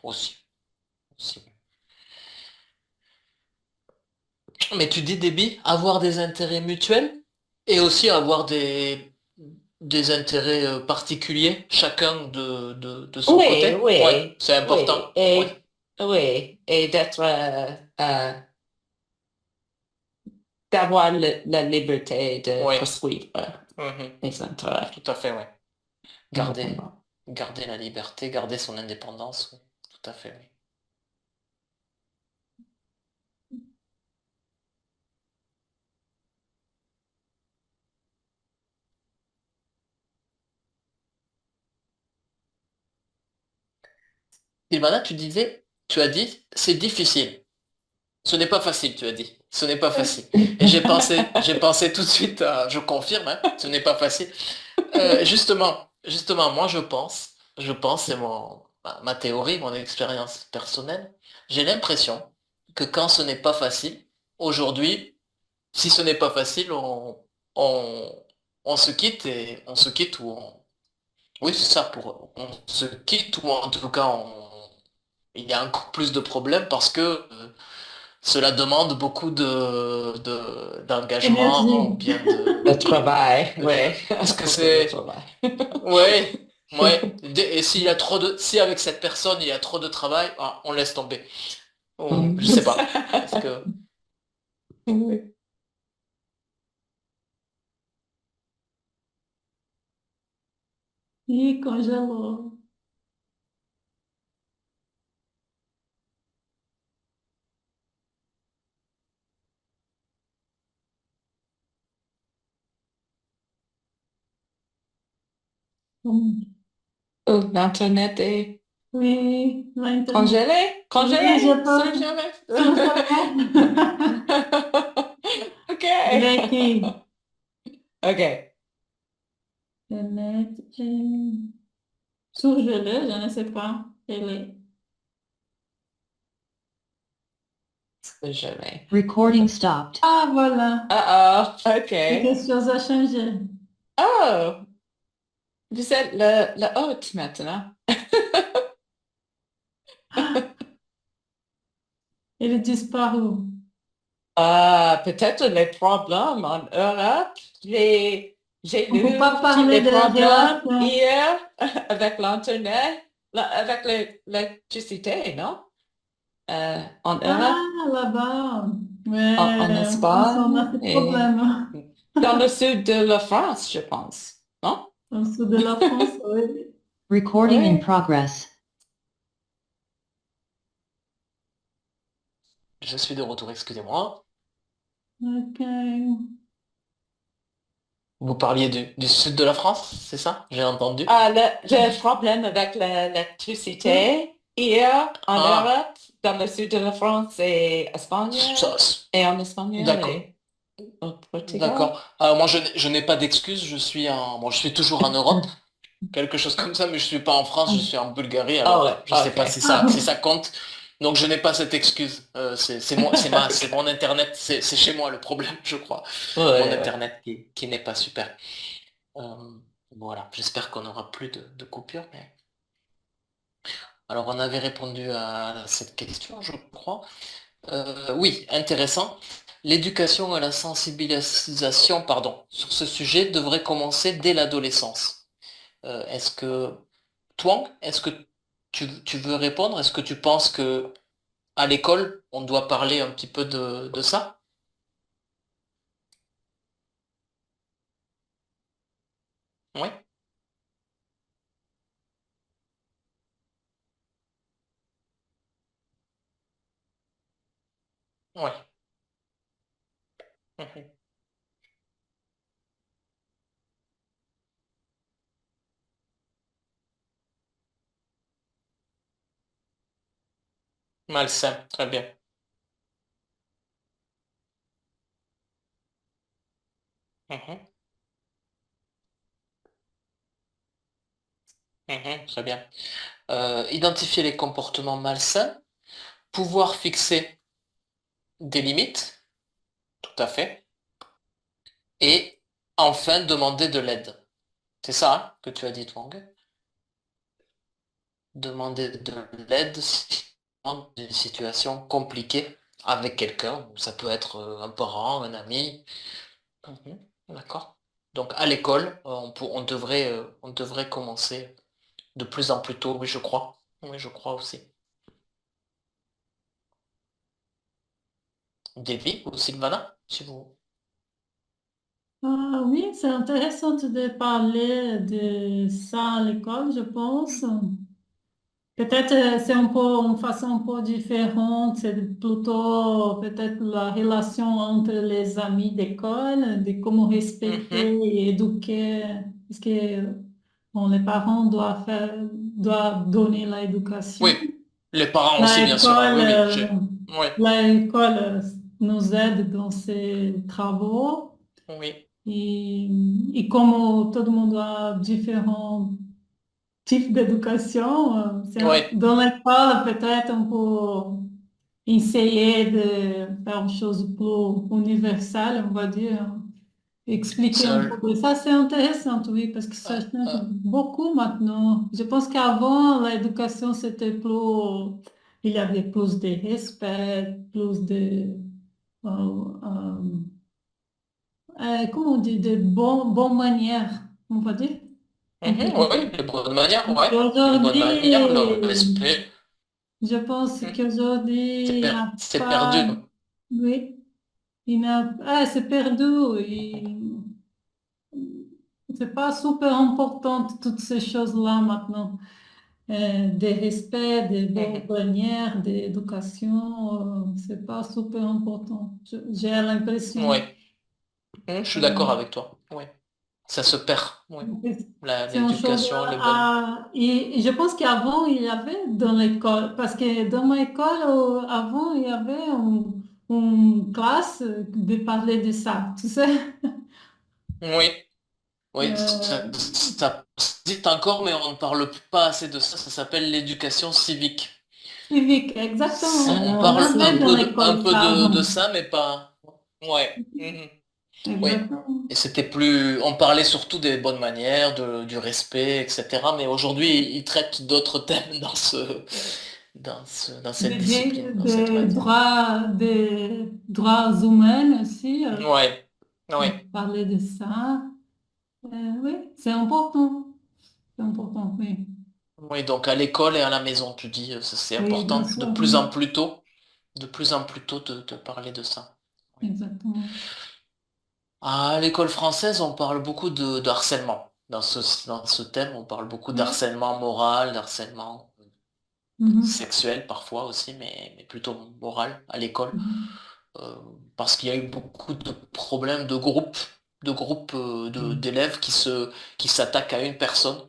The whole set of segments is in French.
aussi, aussi. Mais tu dis, Déby, avoir des intérêts mutuels et aussi avoir des intérêts particuliers, chacun de son Oui, côté. Ouais, oui, c'est important. oui, Ouais. oui, et d'être, d'avoir la liberté de Ouais. poursuivre Mhm. les intérêts, Tout à fait, ouais. Garder, indépendants. garder la liberté, garder son indépendance. Oui. Tout à fait, oui. Sylvana, tu disais, tu as dit, c'est difficile. Ce n'est pas facile, tu as dit. Ce n'est pas facile. Et j'ai pensé tout de suite je confirme, hein, ce n'est pas facile. Justement, moi c'est ma théorie, mon expérience personnelle. J'ai l'impression que quand ce n'est pas facile, aujourd'hui, si ce n'est pas facile, on, on se quitte et on se quitte oui, c'est ça, on se quitte ou en tout cas, il y a encore plus de problèmes parce que cela demande beaucoup d'engagement ou Énergie. bien Le travail, de- oui, parce que beaucoup de c'est, travail. ouais, ouais, et si avec cette personne il y a trop de travail, on laisse tomber. Je sais pas. Est-ce que, Oui. E congelou. Hum. Oh, l'Internet est Oui, l'Internet. congelé, Oui, congelé, je pense. surgelé. Surgelé. OK. Becky. OK. Internet. Surgelé, je ne sais pas. Gelé. Surgelé. Recording stopped. Ah, voilà. Oh, Quelque OK. chose a changé. Oh, vous êtes le hôte maintenant. Il est disparu. Peut-être les problèmes en Europe. J'ai On ne peut lu pas tous parler les de la problèmes relation. hier avec l'Internet, avec l'électricité, non? En Europe, Ah, là-bas. en Mais on a Espagne ces et problèmes. dans le sud de la France, je pense. Non? Dans le sud de la France, oui. Recording in Oui. progress. je suis de retour, excusez-moi. Ok. Vous parliez du sud de la France, c'est ça? J'ai entendu. Le problème avec Oui. l'électricité hier en Ah, Europe, dans le sud de la France et Espagne, ça, et en Espagne d'accord. et au Portugal. D'accord. Alors moi je n'ai pas d'excuses, bon, je suis toujours en Europe, quelque chose comme ça, mais je suis pas en France, je suis en Bulgarie, Ah ouais, alors je sais pas ok. si ça compte. Donc je n'ai pas cette excuse. C'est mon internet, c'est chez moi le problème, je crois. Mon Ouais, ouais. internet qui n'est pas super. Euh, voilà. J'espère qu'on n'aura plus de coupures. Alors on avait répondu à cette question, je crois. Oui, intéressant. L'éducation à la sensibilisation, pardon, sur ce sujet devrait commencer dès l'adolescence. Est-ce que, Twang, est-ce que tu veux répondre? Est-ce que tu penses que à l'école, on doit parler un petit peu de ça? Oui, oui. Mhm. Malsain, très bien. Mhm, mhm, très bien. Identifier les comportements malsains, pouvoir fixer des limites, tout à fait, et enfin demander de l'aide. C'est ça, hein, que tu as dit, Twang? demander de l'aide si dans une situation compliquée avec quelqu'un. Ça peut être un parent, un ami. Mhm, d'accord. Donc à l'école, on devrait commencer de plus en plus tôt, oui, je crois. Oui, je crois aussi. Davy ou Sylvana, si vous... Ah oui, c'est intéressant de parler de ça à l'école, je pense. Peut-être c'est un peu une façon un peu différente, c'est plutôt peut-être la relation entre les amis d'école, de comment respecter Mhm. et éduquer, parce que bon, les parents doivent donner Oui, l'éducation. les parents aussi, bien sûr, hein. L'école, Oui, oui, oui, l'école nous aide dans ces travaux oui, et, et comme tout le monde a différents type d'éducation. oui. Dans l'école, peut-être on peut essayer de faire une chose plus universelle, on va dire. Expliquer un Seul. peu de ça, c'est intéressant, oui, parce que ça euh, change euh, beaucoup maintenant. Je pense qu'avant, l'éducation, c'était plus, il y avait plus de respect, plus de, euh, euh, comment on dit, de bonnes manières, on va dire. On peut dire. oui, les bonnes manières, ouais. Et Les bonnes manières, le aujourd'hui, respect. je pense Mhm. qu'aujourd'hui, il n'y a C'est perdu. pas, oui, c'est perdu. C'est pas super important toutes ces choses-là maintenant. Des respects, des bonnes Mhm. manières, d'éducation, c'est pas super important. J'ai Oui, l'impression. je suis d'accord euh, avec toi. Oui, ça se perd. Oui, C'est une chose l'éducation, les bonnes. et je pense qu'avant, il y avait dans l'école, parce que dans ma école, avant, il y avait une classe de parler de ça, tu sais. Oui, oui, Euh, ça existe encore, mais on ne parle pas assez de ça. Ça s'appelle l'éducation civique. civique, exactement. On On parle avait dans un l'école peu ça de avant. ça, mais pas. Ouais. Mhm. Oui. Exactement. Et c'était plus. On parlait surtout des bonnes manières, du respect, etc. Mais aujourd'hui, ils traitent d'autres thèmes dans cette discipline, dans cette matière. Des droits humains aussi, Ouais. on Ouais. parlait de ça. Oui, c'est important. C'est important, oui. Oui, donc à l'école et à la maison, tu dis, c'est Oui, bien important de sûr, plus en oui. plus tôt, de plus en plus tôt de parler de ça. Oui. Exactement. À l'école française, on parle beaucoup de harcèlement. Dans ce thème, on parle beaucoup Oui. d'harcèlement moral, d'harcèlement Mhm. sexuel parfois aussi, mais plutôt moral à l'école. Mhm. Euh, Parce qu'il y a eu beaucoup de problèmes de groupes d'élèves qui s'attaquent à une personne.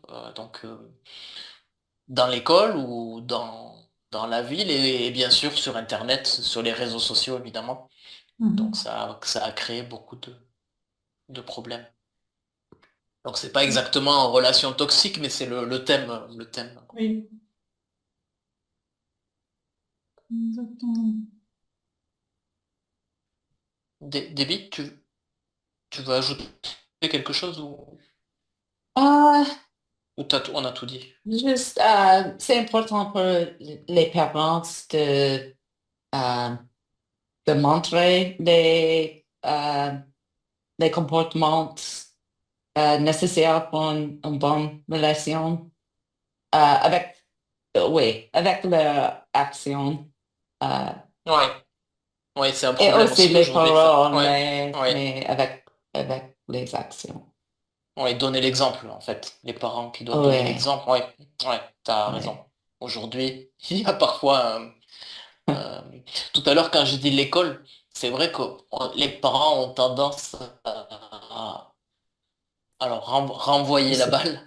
Dans l'école ou dans la ville et bien sûr sur Internet, sur les réseaux sociaux évidemment. Donc Mhm. ça a créé beaucoup de problèmes. Donc c'est pas exactement en relation toxique, mais c'est le thème, le thème. Oui, exactement. Déby, tu veux ajouter quelque chose Ah, ou on a tout dit? juste, c'est important pour les parents euh, de montrer les comportements nécessaires pour une bonne relation avec, oui, avec leur action. euh, Ouais, ouais, c'est un et problème aussi aussi les aujourd'hui. Enfin, paroles, ouais, ouais, mais avec les actions. ouais, donner l'exemple en fait. Les parents qui doivent donner Oui, l'exemple. Ouais, ouais, t'as raison. oui. Aujourd'hui, il y a parfois Euh, tout à l'heure, quand j'ai dit l'école, c'est vrai que les parents ont tendance alors, renvoyer la balle,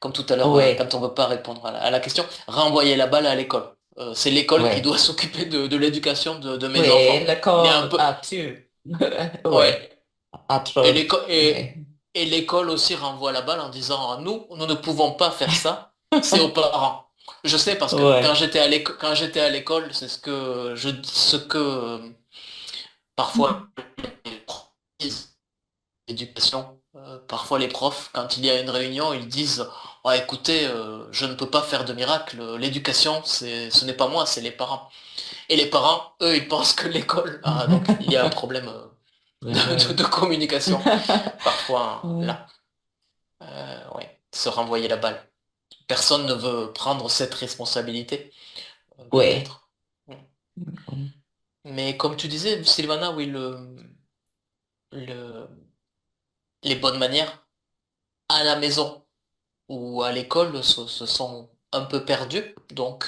comme tout à l'heure, Oui, quand on ne veut pas répondre à la question, renvoyer la balle à l'école. C'est l'école qui oui. doit s'occuper de l'éducation de mes Oui, enfants. Il y a un l'école peu... a tu. Oui, Ouais. a Et trop. l'école Oui. et l'école aussi renvoie la balle en disant, nous ne pouvons pas faire ça, c'est aux parents. Je sais parce que Oui. quand j'étais à l'école, c'est ce que parfois les profs disent, l'éducation, parfois les profs, quand il y a une réunion, ils disent Ah, écoutez, je ne peux pas faire de miracle. L'éducation, ce n'est pas moi, c'est les parents. Et les parents, eux, ils pensent que l'école. Ah, donc il y a un problème de communication parfois hein, Ouais. là. Ouais, se renvoyer la balle. Personne ne veut prendre cette responsabilité, Ouais. peut-être. Mais comme tu disais, Sylvana, oui, le, les bonnes manières à la maison ou à l'école se sont un peu perdues. Donc,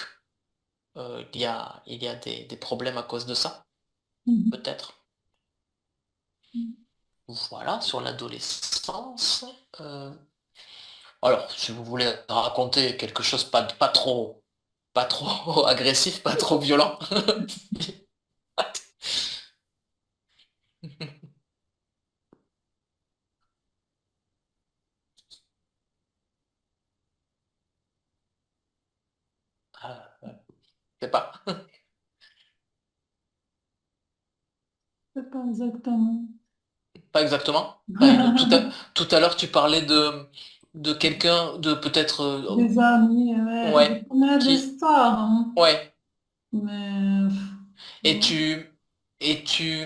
il y a des problèmes à cause de ça, Mhm. peut-être. Voilà, sur l'adolescence. Euh, alors, si vous voulez raconter quelque chose pas trop agressif, pas trop violent. Je sais pas. C'est pas exactement. Pas exactement. Par exemple, tout à l'heure, tu parlais de quelqu'un, de peut-être... Des amis, ouais, je ouais, connais des qui... histoires, hein, Ouais. mais Et ouais. tu... Et tu...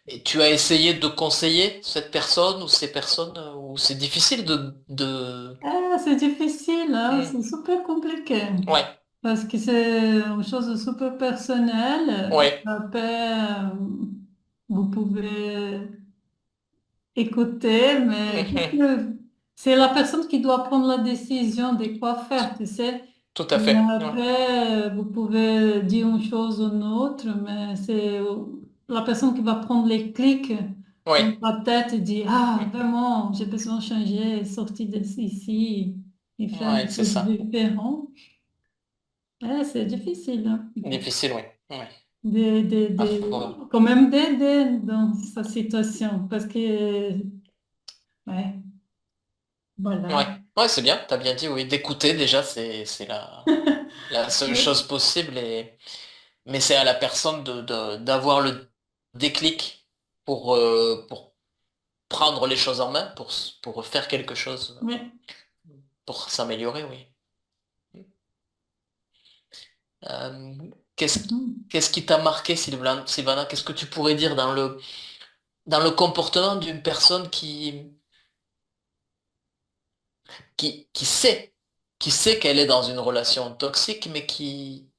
Et tu as essayé de conseiller cette personne ou ces personnes, ou c'est difficile de... C'est difficile, hein, Hmm. c'est super compliqué Ouais, parce que c'est une chose super personnelle. ouais. Après, vous pouvez écouter, mais c'est la personne qui doit prendre la décision de quoi faire, tu sais. Tout à Mais fait. Ouais. après, vous pouvez dire une chose ou une autre, mais c'est la personne qui va prendre les clics dans Ouais. sa tête et dire, ah, Mhm. vraiment, j'ai besoin de changer, sortir d'ici et faire Ouais, des c'est choses ça. différentes. C'est difficile, hein. Difficile, ouais. Ouais. Ah, Quand même d'aider dans sa situation parce que, ouais, ouais. voilà. Ouais, c'est bien, t'as bien dit, oui. D'écouter, déjà, c'est la seule chose possible. Mais c'est à la personne d'avoir le déclic pour prendre les choses en main, pour faire quelque chose, Oui. pour s'améliorer, oui. Euh, qu'est-ce, qu'est-ce qui t'a marqué, Sylvana? Qu'est-ce que tu pourrais dire dans le comportement d'une personne qui sait, qui sait qu'elle est dans une relation toxique, mais qui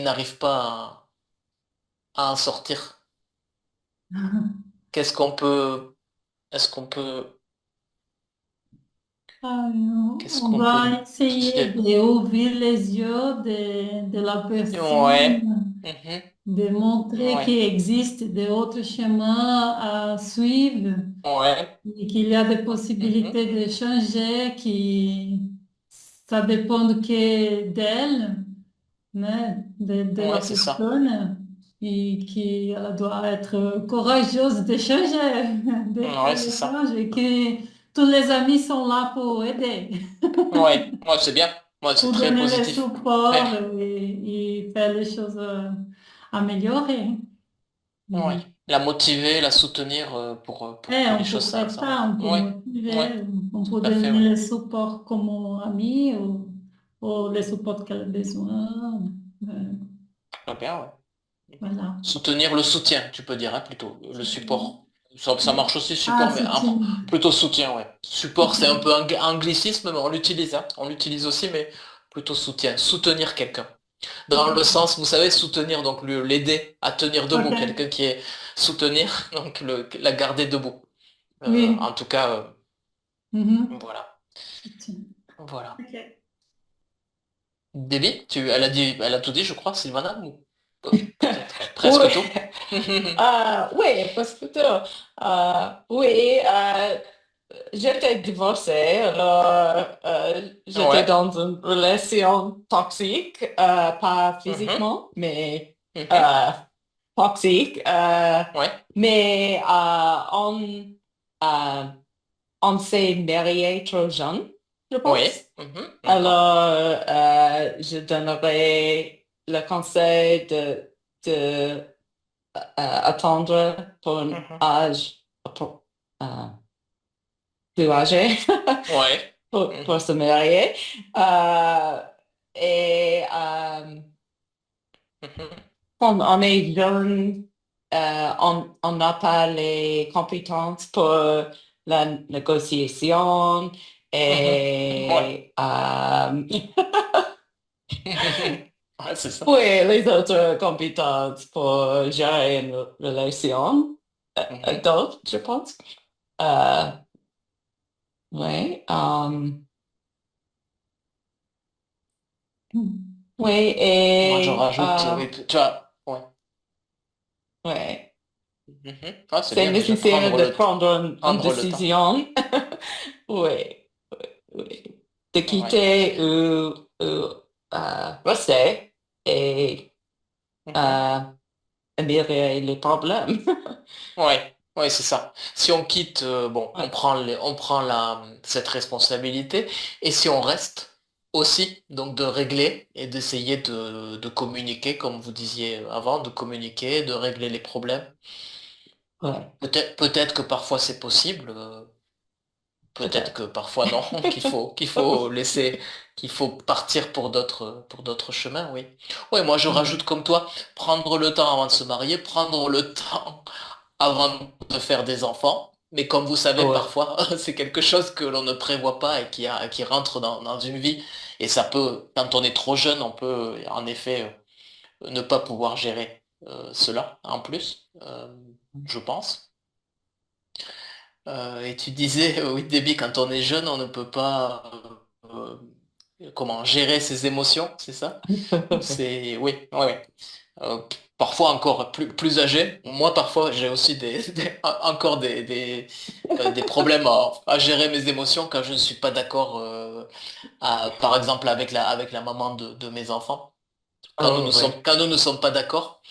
n'arrive pas à en sortir? Qu'est-ce qu'on peut, est-ce qu'on peut, Alors, qu'est-ce on qu'on peut va lui essayer dire? d'ouvrir les yeux de la Ouais. personne, Mhm. de montrer Ouais. qu'il existe d'autres chemins à suivre Ouais. et qu'il y a des Mhm. possibilités de changer, qui ça dépend que d'elle, mais de la Ouais, c'est ça. personne, et qui doit être courageuse de changer, de faire Ouais, c'est les ça. changes et que tous les amis sont là pour aider. Ouais. Ouais, c'est bien. Ouais, c'est Pour très donner le positif. Très. support et faire les choses améliorées. Ouais. Mm. La motiver, la soutenir pour que les On peut choses faire ça, s'arrangent. on peut Ouais. Ouais. motiver, on Tout peut à fait, donner ouais. le support comme ami ou le support qu'elle a besoin. Euh, Très bien, ouais. voilà. Soutenir le soutien, tu peux dire, hein, plutôt. Le support. Ça marche aussi, Ah, support, mais soutien. plutôt soutien, ouais. Support, c'est un Soutien. peu un anglicisme, mais on l'utilise, hein. On l'utilise aussi, mais plutôt soutien. Soutenir quelqu'un. Dans le sens, vous savez, soutenir, donc l'aider à tenir debout. Ok. Quelqu'un qui est soutenir, donc la garder debout. Oui. En tout cas, Mhm. voilà. Soutien. Voilà. Ok. Déby, elle a tout dit, je crois, Sylvana, ou peut-être Oui, presque tout. oui, parce que oui, j'étais divorcée, alors j'étais Ouais. dans une relation toxique, pas Mhm. physiquement, mais Mhm. euh, toxique. Ouais. Mais euh, on s'est marié trop jeune, je pense. Oui. Mhm. D'accord. Alors, je donnerais le conseil de attendre pour un Mhm. âge plus âgé Ouais. pour se marier. Euh, et Mhm. quand on est jeune, on n'a pas les compétences pour la négociation Mhm. Ouais. et Ouais, c'est ça. oui, les autres compétences pour gérer une relation Mhm. adulte, je pense. Euh, oui, oui, Moi, je et rajoute, oui, tu vois, ouais. ouais. Mhm. Ah, c'est C'est bien déjà, nécessaire de prendre une prendre le temps. décision. Oui, oui. De Ouais. quitter ou rester et Mhm. euh, améliorer les problèmes. Ouais, ouais, c'est ça. Si on quitte, bon, Ouais, on prend cette responsabilité, et si on reste aussi, donc de régler et d'essayer de communiquer, comme vous disiez avant, de communiquer, de régler les problèmes. ouais, Peut-être que parfois c'est possible, peut-être que peut-être. parfois non, qu'il faut laisser, qu'il faut partir pour d'autres chemins, oui. Ouais, moi je rajoute Ouais, comme toi, prendre le temps avant de se marier, prendre le temps avant de faire des enfants. Mais comme vous savez, ouais, parfois, c'est quelque chose que l'on ne prévoit pas et qui rentre dans une vie. Et ça peut, quand on est trop jeune, on peut en effet ne pas pouvoir gérer cela en plus, je pense. Et tu disais, oui, Déby, quand on est jeune, on ne peut pas comment gérer ses émotions, c'est ça? C'est oui, oui, oui. Euh, Parfois encore plus âgé. Moi, parfois, j'ai aussi encore des problèmes à gérer mes émotions quand je ne suis pas d'accord, par exemple, avec la maman de mes enfants. Oh, ouais. Quand nous ne sommes pas d'accord,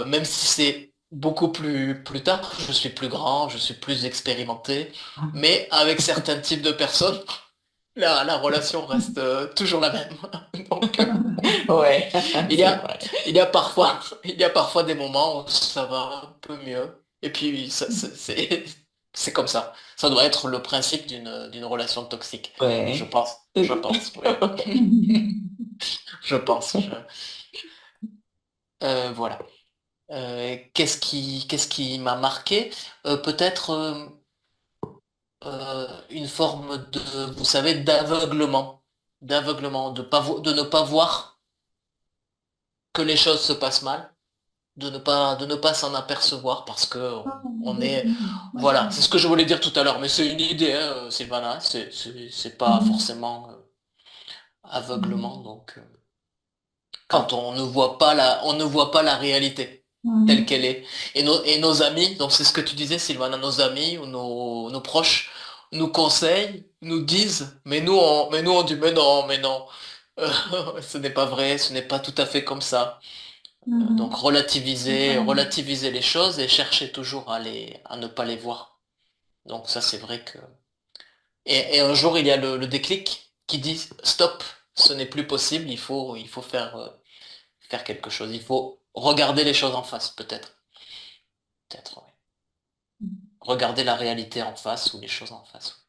même si c'est beaucoup plus tard, je suis plus grand, je suis plus expérimenté, mais avec certains types de personnes, la relation reste toujours la même. Donc, Ouais, il y c'est a, vrai. il y a parfois des moments où ça va un peu mieux. Et puis, c'est comme ça. Ça doit être le principe d'une relation toxique. Ouais. Je pense, oui. Je pense. Voilà. Qu'est-ce qui m'a marqué? Peut-être une forme de, vous savez, d'aveuglement, de ne pas voir que les choses se passent mal, de ne pas s'en apercevoir parce que on est, voilà, c'est ce que je voulais dire tout à l'heure, mais c'est une idée, hein, Sylvana, c'est pas forcément aveuglement, donc quand Oh, on ne voit pas la réalité telle qu'elle est. Et nos amis, donc c'est ce que tu disais, Sylvana, nos amis ou nos proches nous conseillent, nous disent, mais nous on dit, mais non, ce n'est pas vrai, ce n'est pas tout à fait comme ça. Donc relativiser les choses et chercher toujours à ne pas les voir. Donc ça c'est vrai que... Et un jour il y a le déclic qui dit, stop, ce n'est plus possible, il faut faire quelque chose. Il faut regarder les choses en face, peut-être. Peut-être, ouais. Regarder la réalité en face ou les choses en face.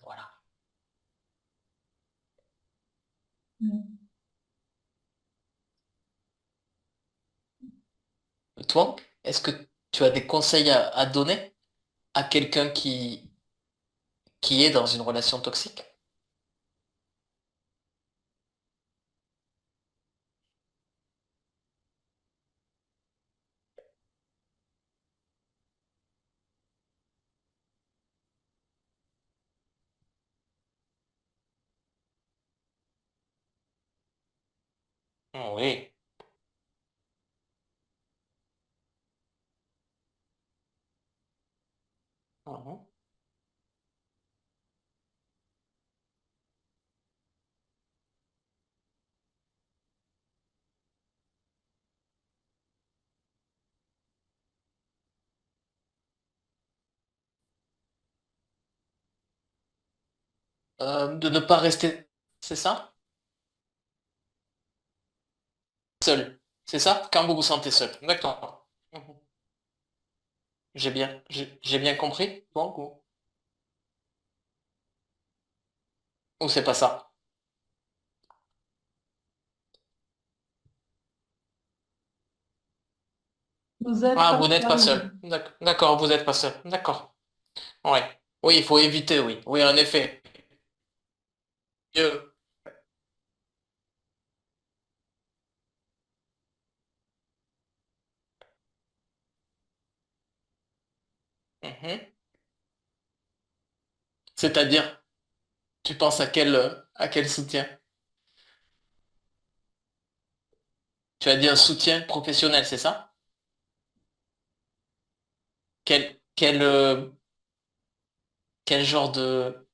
Voilà. Toi, est-ce que tu as des conseils à donner à quelqu'un qui est dans une relation toxique? Oui. Mhm. De ne pas rester, c'est ça? Seul. C'est ça? Quand vous vous sentez seul. D'accord. Mhm. J'ai bien compris. Donc, Ou c'est pas ça? Vous êtes Ah, pas vous n'êtes pas seul. seul. D'accord, vous n'êtes pas seul. D'accord. Ouais. Oui, il faut éviter, oui. Oui, en effet. Mieux. Mhm. C'est-à-dire, tu penses à quel soutien? Tu as dit un soutien professionnel, c'est ça? Quel quel genre de...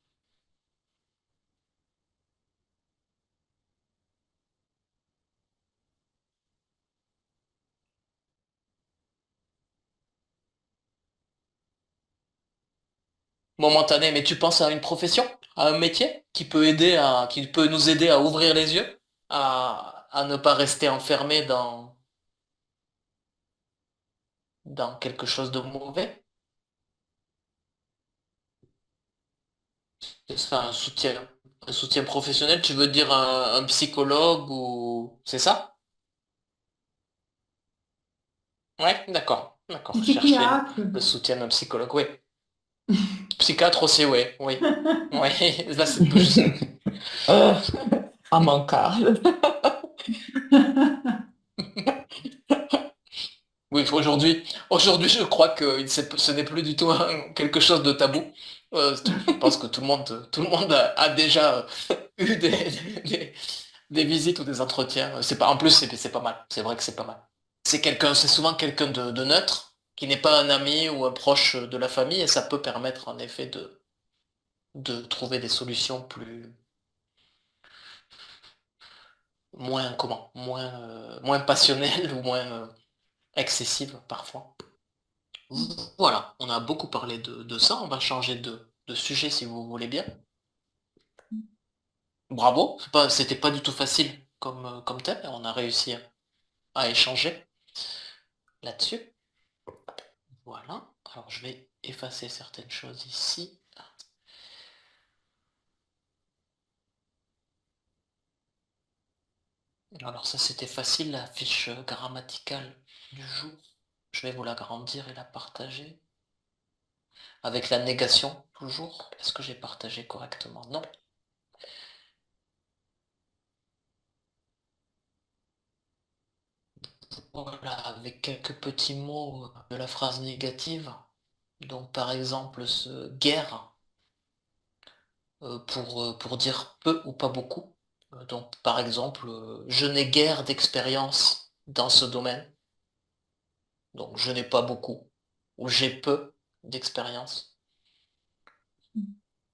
momentané, mais tu penses à une profession, à un métier qui peut nous aider à ouvrir les yeux, à ne pas rester enfermé dans quelque chose de mauvais. C'est ça, un soutien professionnel, tu veux dire un psychologue ou... C'est ça? Ouais, d'accord, d'accord. Je cherchais Psychiatre. le soutien d'un psychologue, oui. Psychiatre aussi, oui, oui. Oui, là c'est plus... Euh, à mon cas. Oui, aujourd'hui, je crois que ce n'est plus du tout quelque chose de tabou. Je pense que tout le monde a déjà eu des visites ou des entretiens. C'est pas, en plus, c'est pas mal. C'est vrai que c'est pas mal. C'est souvent quelqu'un de neutre, qui n'est pas un ami ou un proche de la famille, et ça peut permettre en effet de trouver des solutions moins passionnelles ou moins excessives parfois. Voilà, on a beaucoup parlé de ça, on va changer de sujet si vous voulez bien. Bravo, c'était pas du tout facile comme thème, et on a réussi à échanger là-dessus. Voilà, alors je vais effacer certaines choses ici. Alors ça c'était facile, la fiche grammaticale du jour. Je vais vous l'agrandir et la partager. Avec la négation, toujours. Est-ce que j'ai partagé correctement? Non. Voilà, avec quelques petits mots de la phrase négative. Donc par exemple ce guère pour dire peu ou pas beaucoup. Donc par exemple, je n'ai guère d'expérience dans ce domaine. Donc je n'ai pas beaucoup. Ou j'ai peu d'expérience.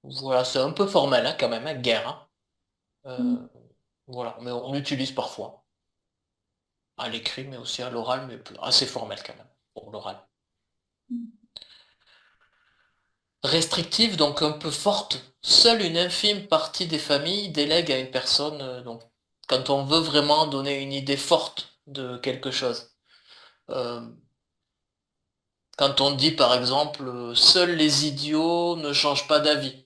Voilà, c'est un peu formel hein, quand même, hein, guère. Hein. Euh, voilà, mais on l'utilise parfois. À l'écrit, mais aussi à l'oral, mais assez formel quand même, pour l'oral. Restrictive, donc un peu forte. Seule une infime partie des familles délègue à une personne, donc quand on veut vraiment donner une idée forte de quelque chose. Euh, quand on dit par exemple, seuls les idiots ne changent pas d'avis,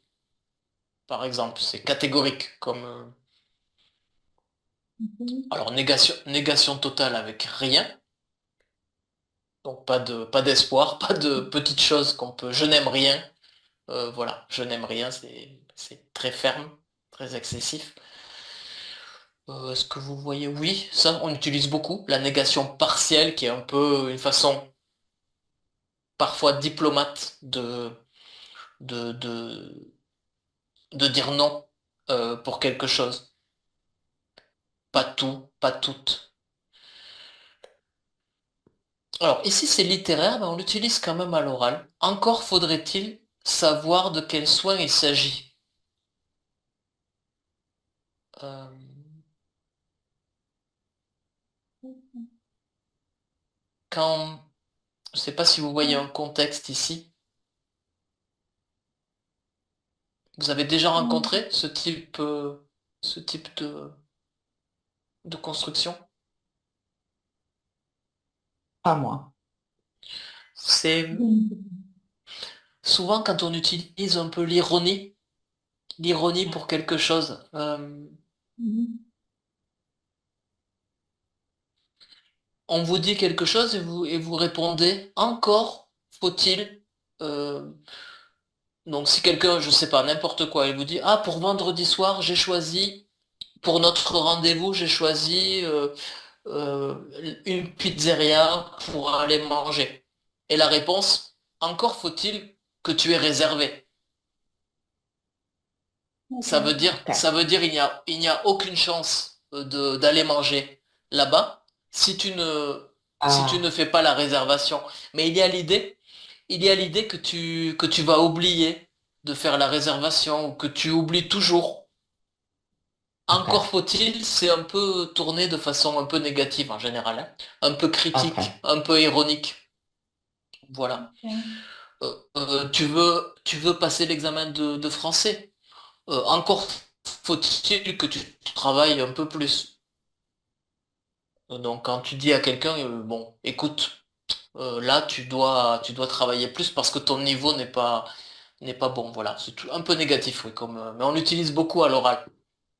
par exemple, c'est catégorique comme... alors négation totale avec rien, donc pas d'espoir, pas de petites choses qu'on peut... Je n'aime rien. Voilà, je n'aime rien, c'est très ferme, très excessif. Est-ce que vous voyez? Oui, ça, on utilise beaucoup. La négation partielle, qui est un peu une façon parfois diplomate de, de, de dire non pour quelque chose. Pas tout, pas toutes. Alors, ici, c'est littéraire, mais on l'utilise quand même à l'oral. Encore faudrait-il savoir de quel soin il s'agit. Euh, quand, je ne sais pas si vous voyez un contexte ici. Vous avez déjà rencontré ce type de construction? Pas moi. C'est souvent quand on utilise un peu l'ironie l'ironie pour quelque chose. Mhm. On vous dit quelque chose et vous répondez encore faut-il. euh, donc si quelqu'un, je sais pas, n'importe quoi, il vous dit, ah, pour vendredi soir, j'ai choisi, pour notre rendez-vous, j'ai choisi une pizzeria pour aller manger. Et la réponse, encore faut-il que tu aies réservé. Ok. OK. Ça veut dire il n'y a aucune chance d'aller manger là-bas si si tu ne Ah, fais pas la réservation. Mais il y a l'idée que tu vas oublier de faire la réservation ou que tu oublies toujours. Encore OK. faut-il, c'est un peu tourné de façon un peu négative en général, hein. Un peu critique, OK. un peu ironique. Voilà. Ok. Tu veux passer l'examen de français. Encore faut-il que tu travailles un peu plus. Donc quand tu dis à quelqu'un, bon, écoute, là tu dois travailler plus parce que ton niveau n'est pas bon. Voilà, un peu négatif, oui, mais on l'utilise beaucoup à l'oral.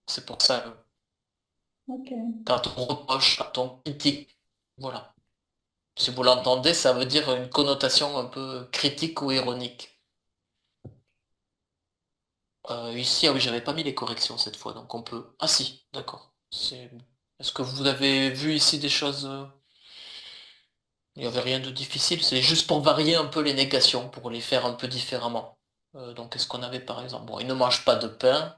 C'est pour ça, Ok. quand on reproche, quand on critique, voilà. Si vous l'entendez, ça veut dire une connotation un peu critique ou ironique. Ici, ah oui, j'avais pas mis les corrections cette fois, donc on peut. Ah si, d'accord. Est-ce que vous avez vu ici des choses? Il n'y avait rien de difficile, c'est juste pour varier un peu les négations, pour les faire un peu différemment. Donc, qu'est-ce qu'on avait par exemple? Bon, il ne mange pas de pain.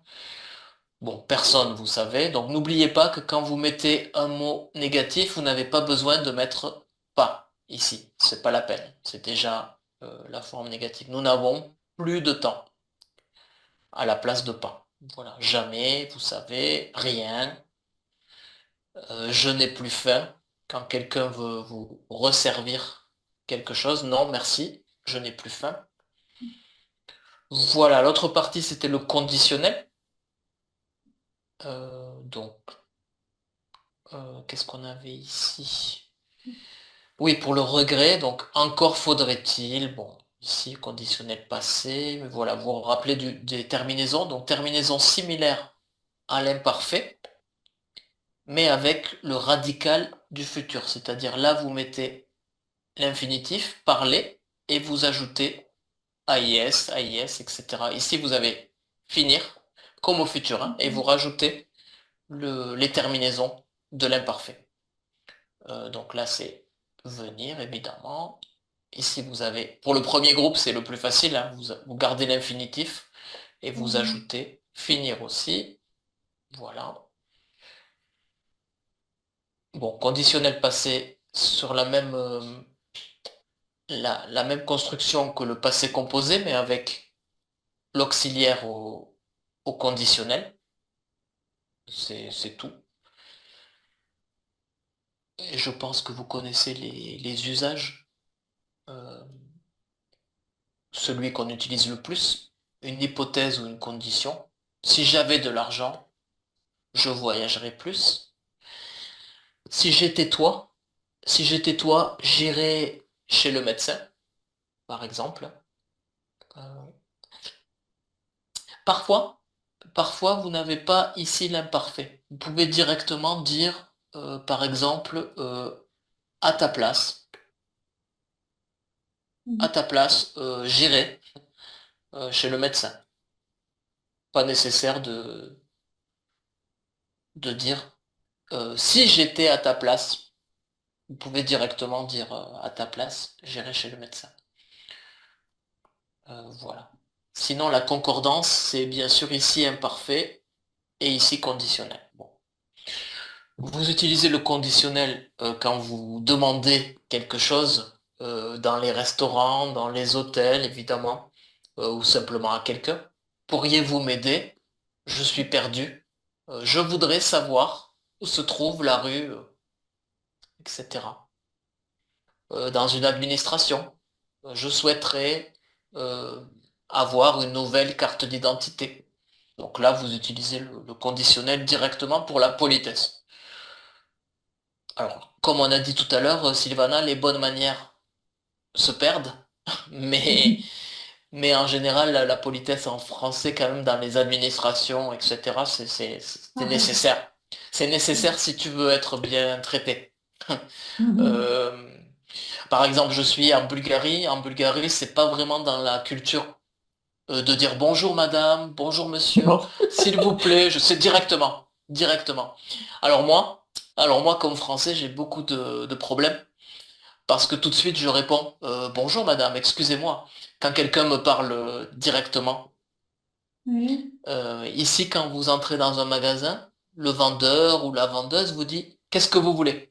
Bon, personne, vous savez. Donc, n'oubliez pas que quand vous mettez un mot négatif, vous n'avez pas besoin de mettre pas ici. C'est pas la peine. C'est déjà la forme négative. Nous n'avons plus de temps à la place de pas. Voilà. Jamais, vous savez, rien. Je n'ai plus faim. Quand quelqu'un veut vous resservir quelque chose, non, merci, je n'ai plus faim. Voilà, l'autre partie, c'était le conditionnel. Donc, qu'est-ce qu'on avait ici? Oui, pour le regret, donc encore faudrait-il, bon, ici, conditionnel passé, mais voilà, vous vous rappelez des terminaisons, donc terminaison similaire à l'imparfait, mais avec le radical du futur, c'est-à-dire là, vous mettez l'infinitif, parler, et vous ajoutez AIS, etc. Ici, vous avez finir, comme au futur, hein, et vous rajoutez les terminaisons de l'imparfait. Donc là, c'est venir, évidemment. Ici, vous avez, pour le premier groupe, c'est le plus facile, hein, vous gardez l'infinitif et vous Mhm. ajoutez finir aussi. Voilà. Bon, conditionnel passé sur la même construction que le passé composé, mais avec l'auxiliaire au conditionnel. C'est tout. Et je pense que vous connaissez les usages. Euh, Celui qu'on utilise le plus, une hypothèse ou une condition. Si j'avais de l'argent, je voyagerais plus. Si j'étais toi, si j'étais toi, j'irais chez le médecin, par exemple. Euh, parfois, parfois, vous n'avez pas ici l'imparfait. Vous pouvez directement dire, par exemple, à Mhm. ta place, j'irai chez le médecin. Pas nécessaire de dire, si j'étais à ta place. Vous pouvez directement dire à ta place, j'irai chez le médecin. Voilà. Sinon, la concordance, c'est bien sûr ici imparfait et ici conditionnel. Bon. Vous utilisez le conditionnel quand vous demandez quelque chose dans les restaurants, dans les hôtels, évidemment, ou simplement à quelqu'un. Pourriez-vous m'aider? Je suis perdu. Je voudrais savoir où se trouve la rue, etc. Dans une administration. Je souhaiterais euh, avoir une nouvelle carte d'identité. Donc là, vous utilisez le conditionnel directement pour la politesse. Alors, comme on a dit tout à l'heure, Sylvana, les bonnes manières se perdent, mais Mais en général, la politesse en français, quand même, dans les administrations, etc., c'est Ah, oui. nécessaire. C'est nécessaire si tu veux être bien traité. Mhm. Euh, Par exemple, je suis en Bulgarie. En Bulgarie, c'est pas vraiment dans la culture de dire bonjour madame, bonjour monsieur, Bon. s'il vous plaît, je sais directement, directement. Alors moi, alors moi comme français, j'ai beaucoup de problèmes parce que tout de suite je réponds bonjour madame, excusez-moi quand quelqu'un me parle directement. Oui. Ici, quand vous entrez dans un magasin, le vendeur ou la vendeuse vous dit qu'est-ce que vous voulez?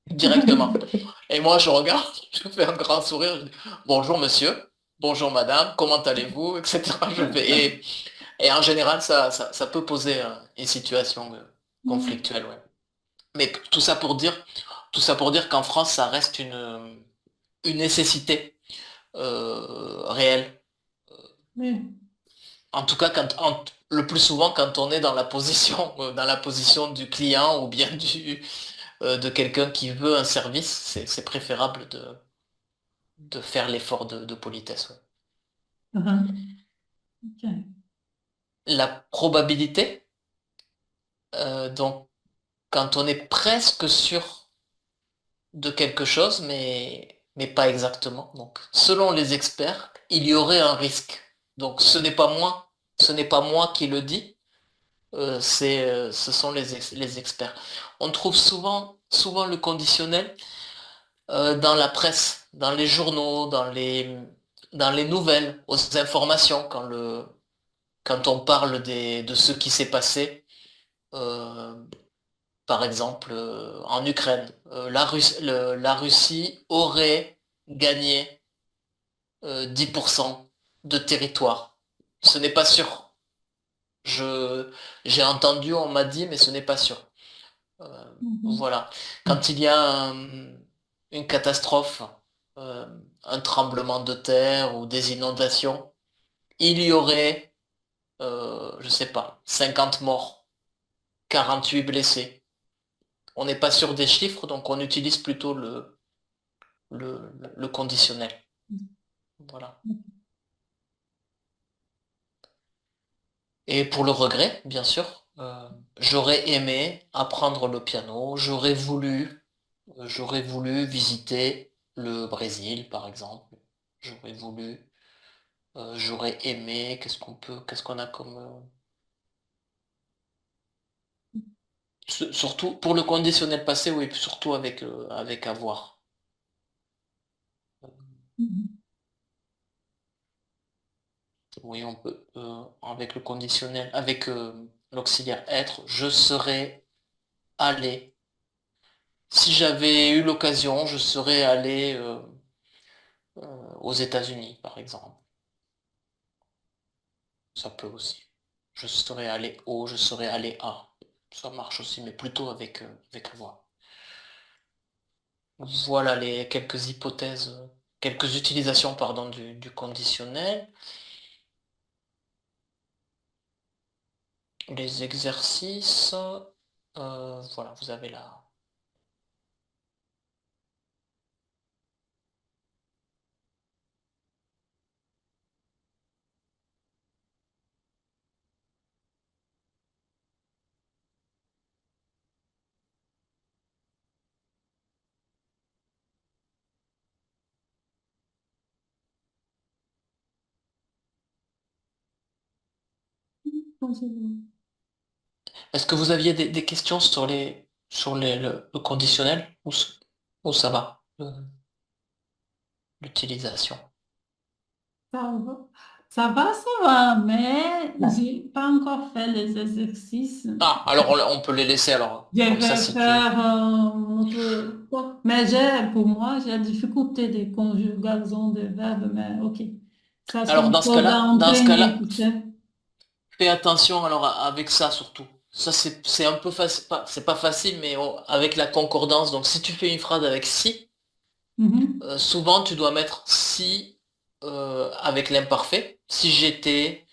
Directement. Et moi, je regarde, je fais un grand sourire, je dis bonjour monsieur, bonjour madame, comment allez-vous, etc. Je fais, et en général, ça peut poser une situation Mhm. conflictuelle, ouais. Mais tout ça pour dire qu'en France, ça reste une nécessité réelle. Oui. En tout cas, le plus souvent, quand on est dans la position du client ou bien de quelqu'un qui veut un service, c'est préférable de faire l'effort de politesse, ouais. Mhm. Ok. La probabilité, donc, quand on est presque sûr de quelque chose, mais pas exactement. Donc, selon les experts, il y aurait un risque. Donc, ce n'est pas moi qui le dis, ce sont les experts. On trouve souvent le conditionnel dans la presse, dans les journaux, dans les nouvelles, aux informations, quand on parle de ce qui s'est passé. euh, Par exemple, en Ukraine, la Russie aurait gagné 10% de territoire. Ce n'est pas sûr. Je, j'ai entendu, on m'a dit, mais ce n'est pas sûr. Euh, Mhm. voilà. Quand il y a une catastrophe, euh, un tremblement de terre ou des inondations, il y aurait, je sais pas, 50 morts, 48 blessés. On n'est pas sûr des chiffres, donc on utilise plutôt le conditionnel. Voilà. Et pour le regret, bien sûr, j'aurais aimé apprendre le piano, j'aurais voulu visiter le Brésil, par exemple. J'aurais voulu, j'aurais aimé, qu'est-ce qu'on a comme, surtout pour le conditionnel passé, oui, surtout avec avoir. Mhm. Oui, on peut, avec le conditionnel, avec l'auxiliaire être, je serais allé. Si j'avais eu l'occasion, je serais allé aux États-Unis, par exemple. Ça peut aussi. Je serais allé au, je serais allé à. Ça marche aussi, mais plutôt avec avoir. Voilà les quelques hypothèses, quelques utilisations, pardon, du conditionnel. Les exercices, voilà, vous avez là. Bonjour. Est-ce que vous aviez des questions le conditionnel ou ça va, l'utilisation? Ça va, ça va, mais j'ai pas encore fait les exercices. Ah, alors on peut les laisser alors. Je Comme ça, vais si tu... faire autre fois. Mais pour moi, j'ai la difficulté des conjugaisons de verbes, mais ok. Ça, c'est Alors une chose à dans ce entraîner, cas-là, tu sais. fais attention alors avec ça surtout. Ça c'est un peu facile, c'est pas facile, mais avec la concordance. Donc si tu fais une phrase avec si, Mhm. souvent tu dois mettre si avec l'imparfait. Si j'étais,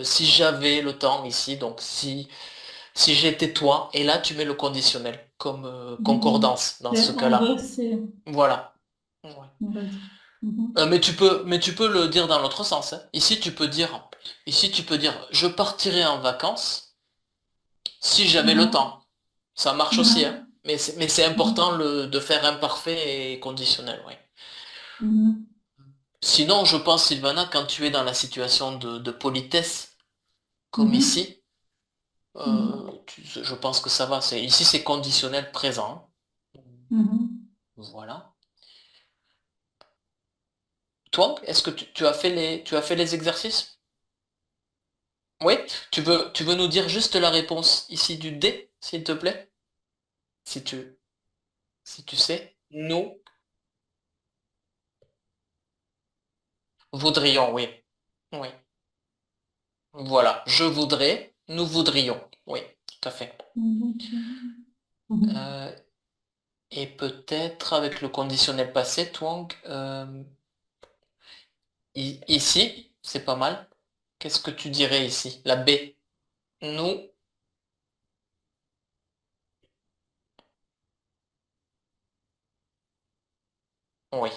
si j'avais le temps ici, donc si j'étais toi, et là tu mets le conditionnel comme Mhm. concordance dans ce C'est cas-là. inversé, Voilà. Ouais. on va dire. Mhm. Mais tu peux le dire dans l'autre sens, hein. Ici tu peux dire, je partirai en vacances si j'avais le Mhm. temps. Ça marche aussi, hein. Mhm. Mais c'est important Mhm. de faire imparfait et conditionnel, oui. Mhm. Sinon, je pense, Sylvana, quand tu es dans la situation de politesse, comme Mhm. ici, Mhm. je pense que ça va. Ici, c'est conditionnel présent. Mhm. Voilà. Toi, est-ce que tu as fait les exercices? Oui? Tu veux nous dire juste la réponse ici du D, s'il te plaît? Si tu, si tu sais. Nous voudrions, oui. Oui. Voilà. Je voudrais, nous voudrions. Oui, tout à fait. Mhm. Mhm. Euh, et peut-être avec le conditionnel passé, Twang, ici, c'est pas mal. Qu'est-ce que tu dirais ici? La B. Nous, oui.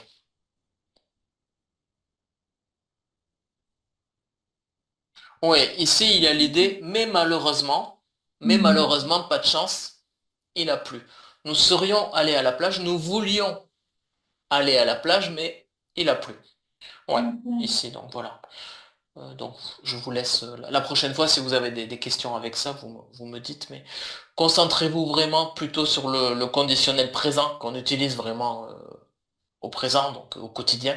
Oui, ici, il y a l'idée, mais Mhm. malheureusement, pas de chance, il a plu. Nous serions allés à la plage, nous voulions aller à la plage, mais il a plu. Ouais, Ok. ici, donc voilà. Donc, je vous laisse, la prochaine fois, si vous avez des questions avec ça, vous me dites, mais concentrez-vous vraiment plutôt sur le conditionnel présent qu'on utilise vraiment au présent, donc au quotidien,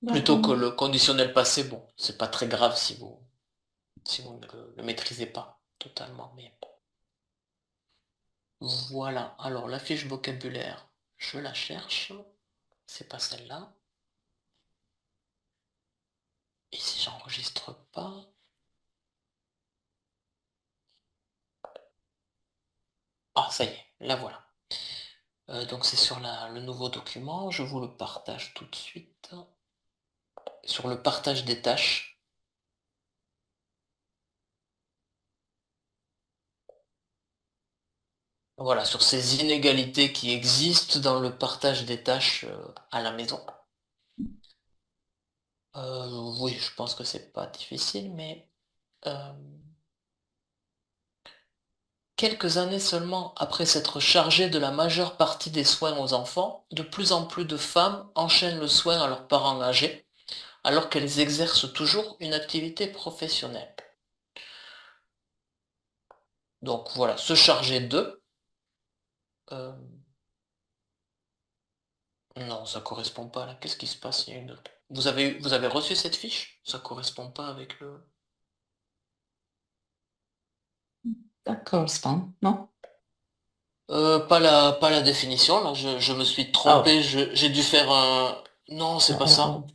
plutôt que D'accord. le conditionnel passé. Bon, c'est pas très grave si vous ne le maîtrisez pas totalement, mais voilà. Alors, la fiche vocabulaire, je la cherche. C'est pas celle-là. Ici, j'enregistre pas. Ah, ça y est, la voilà. Donc c'est sur le nouveau document, je vous le partage tout de suite. Sur le partage des tâches. Voilà, sur ces inégalités qui existent dans le partage des tâches à la maison. Oui, je pense que c'est pas difficile, mais euh, quelques années seulement après s'être chargé de la majeure partie des soins aux enfants, de plus en plus de femmes enchaînent le soin à leurs parents âgés, alors qu'elles exercent toujours une activité professionnelle. Donc voilà, se charger d'eux, euh, non, ça correspond pas là. Qu'est-ce qui se passe? Il y a une autre. Vous avez reçu cette fiche? Ça correspond pas avec le. Ça correspond, non? Pas la définition, là, je me suis Oh, trompé, j'ai dû faire un. Non, c'est pas ça. oh.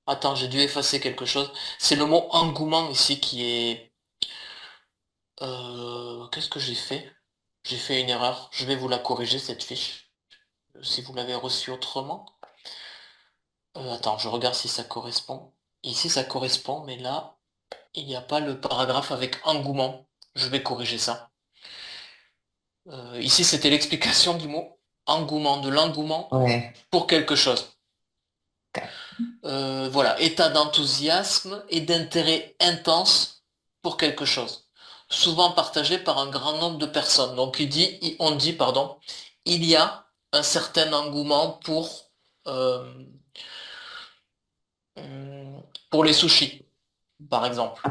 Attends, j'ai dû effacer quelque chose. C'est le mot engouement ici qui est. Qu'est-ce que j'ai fait? J'ai fait une erreur. Je vais vous la corriger, cette fiche, si vous l'avez reçue autrement. Attends, je regarde si ça correspond. Ici, ça correspond, mais là, il n'y a pas le paragraphe avec engouement. Je vais corriger ça. Ici, c'était l'explication du mot engouement, de l'engouement Ouais, pour quelque chose. ok. Voilà, état d'enthousiasme et d'intérêt intense pour quelque chose, souvent partagé par un grand nombre de personnes. Donc on dit, pardon, il y a un certain engouement euh, pour les sushis, par exemple.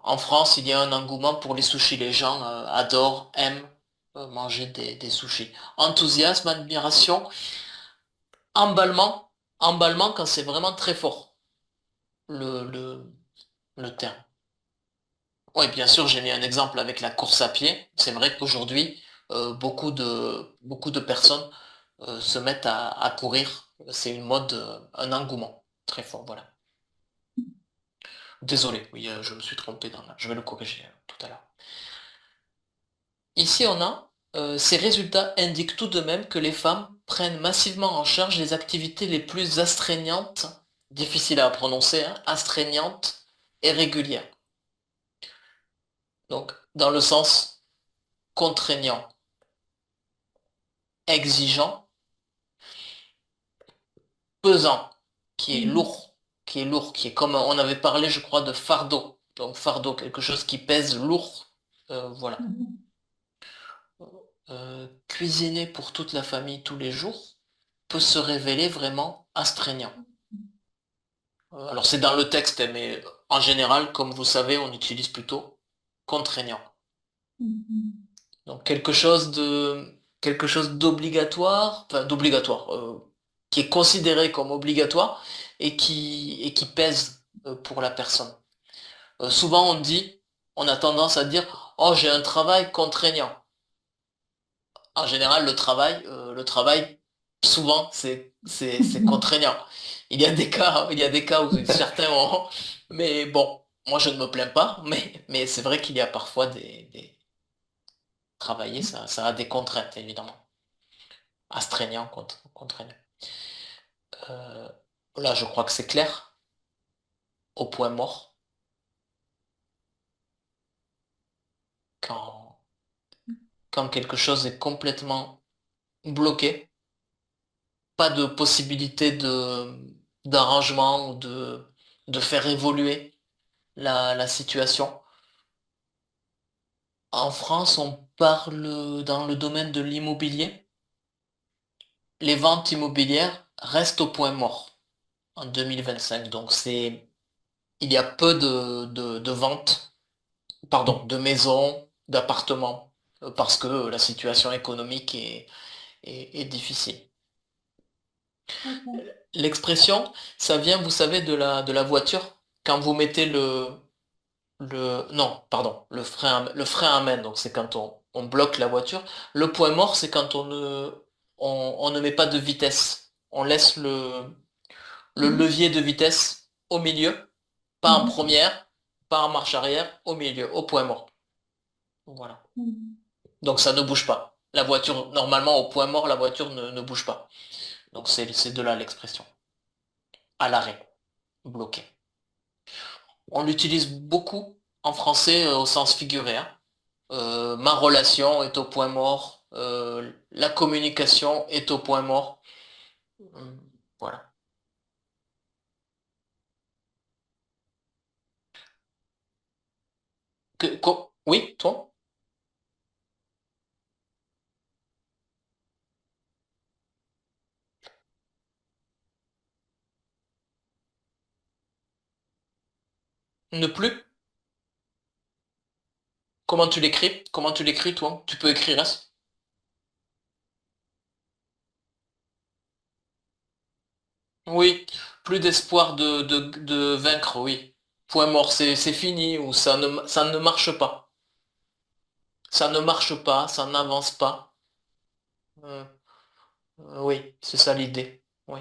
En France, il y a un engouement pour les sushis. Les gens adorent, aiment manger des sushis. Enthousiasme, admiration, emballement, emballement quand c'est vraiment très fort, le, le, le terme. Oui, bien sûr, j'ai mis un exemple avec la course à pied. C'est vrai qu'aujourd'hui, beaucoup de personnes se mettent à courir. C'est une mode, un engouement très fort, voilà. Désolé, oui, je me suis trompé je vais le corriger tout à l'heure. Ici, on a ces résultats indiquent tout de même que les femmes prennent massivement en charge les activités les plus astreignantes, difficiles à prononcer, hein, astreignantes et régulières. Donc, dans le sens contraignant, exigeant, pesant. qui est lourd, qui est comme on avait parlé, je crois, de fardeau. Donc fardeau, quelque chose qui pèse lourd. Voilà. Mhm. Cuisiner pour toute la famille tous les jours peut se révéler vraiment astreignant. Alors c'est dans le texte, hein, mais en général, comme vous savez, on utilise plutôt contraignant. Mhm. Donc quelque chose d'obligatoire, enfin d'obligatoire, qui est considéré comme obligatoire et qui pèse pour la personne. Souvent on a tendance à dire, oh j'ai un travail contraignant. En général, le travail, souvent c'est contraignant. Il y a des cas où certains ont, mais bon, moi je ne me plains pas, mais c'est vrai qu'il y a parfois travailler, ça a des contraintes évidemment. Astreignant, contraignant. Euh, Là, je crois que c'est clair, au point mort, quand, quand quelque chose est complètement bloqué, pas de possibilité d'arrangement ou de faire évoluer la situation. En France, on parle dans le domaine de l'immobilier. Les ventes immobilières restent au point mort en 2025. Donc il y a peu de ventes, pardon, de maisons, d'appartements, parce que la situation économique est difficile. D'accord. L'expression, ça vient, vous savez, de la voiture. Quand vous mettez non, pardon, le frein à main, donc c'est quand on bloque la voiture. Le point mort, c'est quand on ne met pas de vitesse. On laisse le Mhm. levier de vitesse au milieu, pas en Mhm. première, pas en marche arrière, au milieu, au point mort. Voilà. Mhm. Donc ça ne bouge pas. La voiture, normalement, au point mort, la voiture ne bouge pas. Donc c'est de là l'expression. À l'arrêt, bloqué. On l'utilise beaucoup en français au sens figuré, hein. Ma relation est au point mort. La communication est au point mort. Hum, Voilà. Oui, toi? Ne plus? Comment tu l'écris? Comment tu l'écris, toi? Tu peux écrire ça? Oui, plus d'espoir de vaincre, oui. Point mort, c'est fini, ou ça ne marche pas. Ça ne marche pas, ça n'avance pas. Euh, oui, c'est ça l'idée. Oui.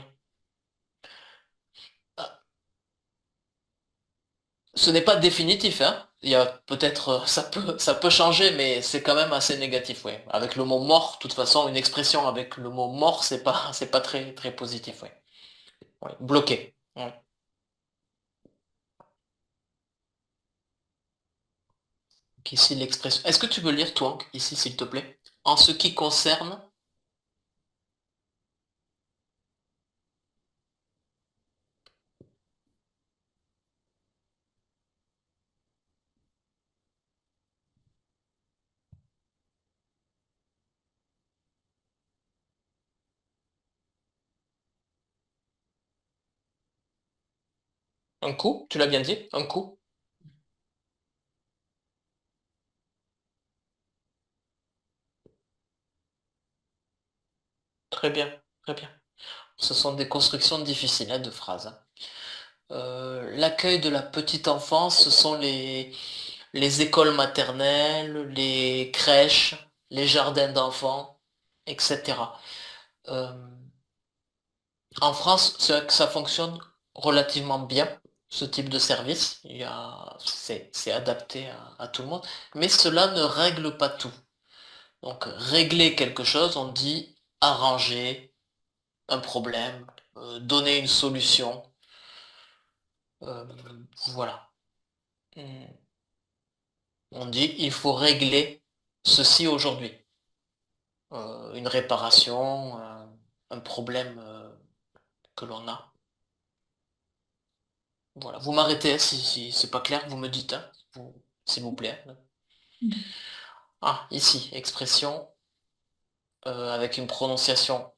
Ah, ce n'est pas définitif, hein. Il y a peut-être, ça peut changer, mais c'est quand même assez négatif, oui. Avec le mot mort, de toute façon, une expression avec le mot mort, c'est pas très, très positif, oui. Oui. Bloqué. Oui. Donc ici, l'expression. Est-ce que tu peux lire, toi, ici, s'il te plaît? En ce qui concerne un coup, tu l'as bien dit, un coup. Très bien, très bien. Ce sont des constructions difficiles, hein, de phrases, hein. L'accueil de la petite enfance, ce sont les écoles maternelles, les crèches, les jardins d'enfants, etc. Euh, En France, c'est vrai que ça fonctionne relativement bien, ce type de service. C'est adapté à tout le monde, mais cela ne règle pas tout. Donc, régler quelque chose, on dit arranger un problème, donner une solution. euh, voilà. Hmm. On dit il faut régler ceci aujourd'hui. Une réparation, un problème que l'on a. Voilà, vous m'arrêtez hein, si c'est pas clair, vous me dites, hein, s'il vous plaît. Ah, ici, expression avec une prononciation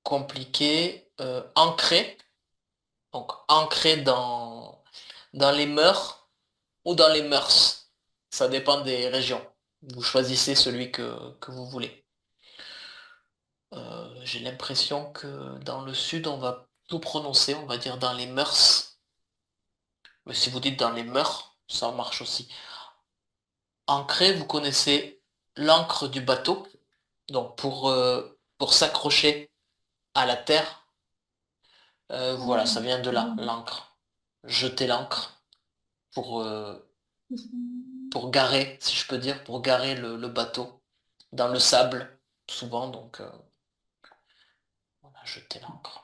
compliquée, ancrée, donc ancrée dans les mœurs ou dans les mœurs. Ça dépend des régions. Vous choisissez celui que vous voulez. J'ai l'impression que dans le sud, on va tout prononcer, on va dire dans les mœurs. Mais si vous dites dans les mœurs, ça marche aussi. Ancré, vous connaissez l'ancre du bateau. Donc pour s'accrocher à la terre, voilà, ça vient de là, l'ancre. Jeter l'ancre pour, euh, pour garer, si je peux dire, pour garer le bateau dans le sable, souvent, donc voilà, jeter l'ancre.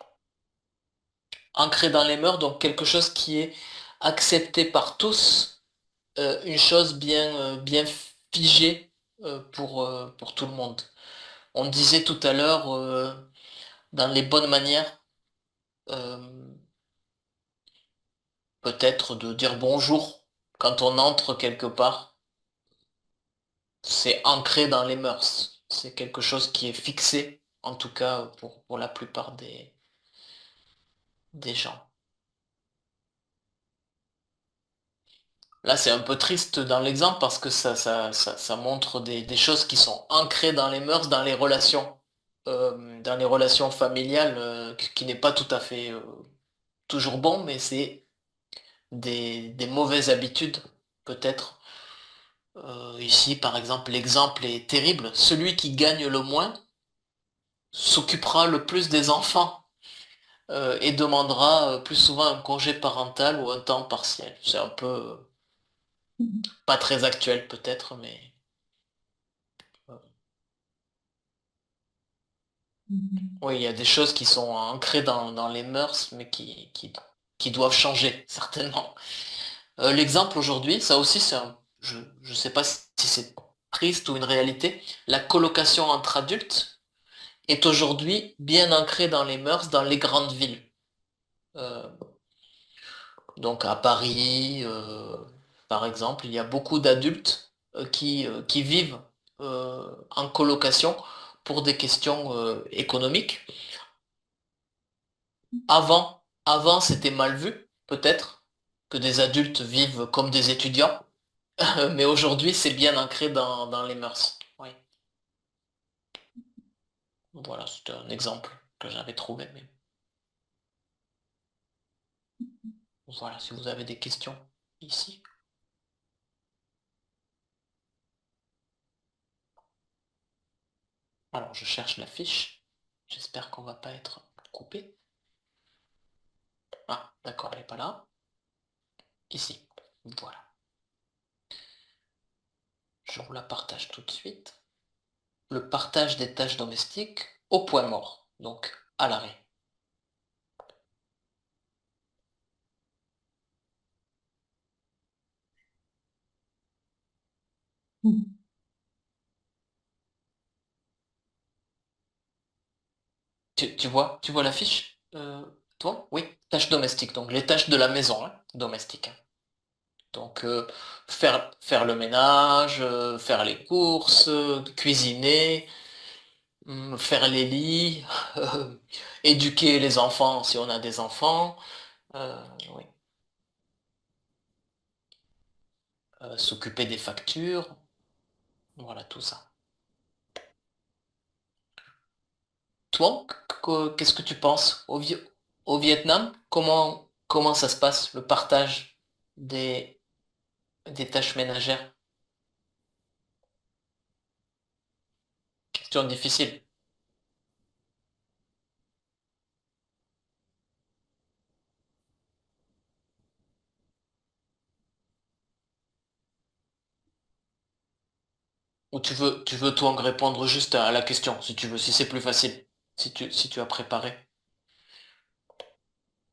Ancré dans les mœurs, donc quelque chose qui est accepté par tous, une chose bien figée pour tout le monde. On disait tout à l'heure, dans les bonnes manières, euh, peut-être de dire bonjour quand on entre quelque part. C'est ancré dans les mœurs. C'est quelque chose qui est fixé, en tout cas pour la plupart des gens. Là, c'est un peu triste dans l'exemple parce que ça montre des choses qui sont ancrées dans les mœurs, dans les relations familiales, qui n'est pas tout à fait toujours bon, mais c'est des mauvaises habitudes, peut-être. Ici, par exemple, l'exemple est terrible. Celui qui gagne le moins s'occupera le plus des enfants et demandera plus souvent un congé parental ou un temps partiel. C'est un peu pas très actuel peut-être, mais euh, oui, il y a des choses qui sont ancrées dans les mœurs, mais qui doivent changer, certainement. L'exemple aujourd'hui, ça aussi, je ne sais pas si c'est triste ou une réalité, la colocation entre adultes est aujourd'hui bien ancrée dans les mœurs, dans les grandes villes. Euh, donc à Paris, par exemple, il y a beaucoup d'adultes qui vivent en colocation pour des questions économiques. Avant, c'était mal vu, peut-être, que des adultes vivent comme des étudiants, mais aujourd'hui, c'est bien ancré dans les mœurs. Oui. Voilà, c'était un exemple que j'avais trouvé. Mais voilà, si vous avez des questions ici. Alors, je cherche la fiche. J'espère qu'on va pas être coupé. Ah, d'accord, elle n'est pas là. Ici. Voilà. Je vous la partage tout de suite. Le partage des tâches domestiques au point mort, donc à l'arrêt. Tu vois la fiche, toi? Oui, tâches domestiques, donc les tâches de la maison, hein, domestique, hein. Donc faire le ménage, faire les courses, cuisiner, faire les lits, euh, éduquer les enfants si on a des enfants, euh, oui. S'occuper des factures, voilà tout ça. Toi, qu'est-ce que tu penses au Vietnam? Comment ça se passe, le partage des, des tâches ménagères? Question difficile. Ou tu veux toi répondre juste à la question, si tu veux, si c'est plus facile, si tu as préparé.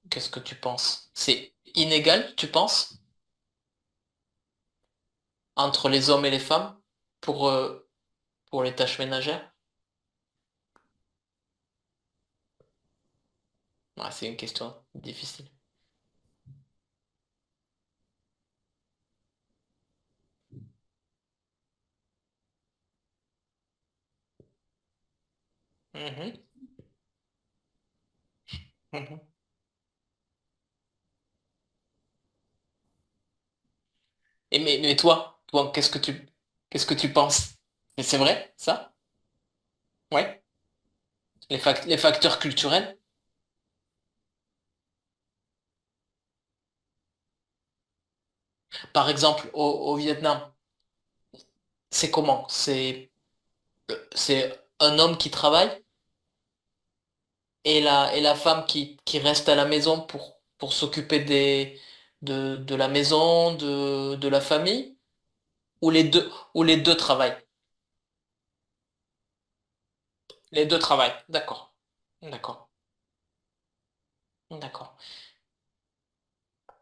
Qu'est-ce que tu penses? C'est inégal, tu penses, entre les hommes et les femmes pour les tâches ménagères? Ouais, c'est une question difficile. Mhm, mhm. Mais toi, qu'est-ce que tu penses? Mais c'est vrai, ça? Ouais. Les facteurs culturels? Par exemple, au Vietnam, c'est comment? C'est un homme qui travaille et la femme qui reste à la maison pour s'occuper de la maison, de la famille, ou les deux travaillent. Les deux travaillent. D'accord. D'accord. D'accord.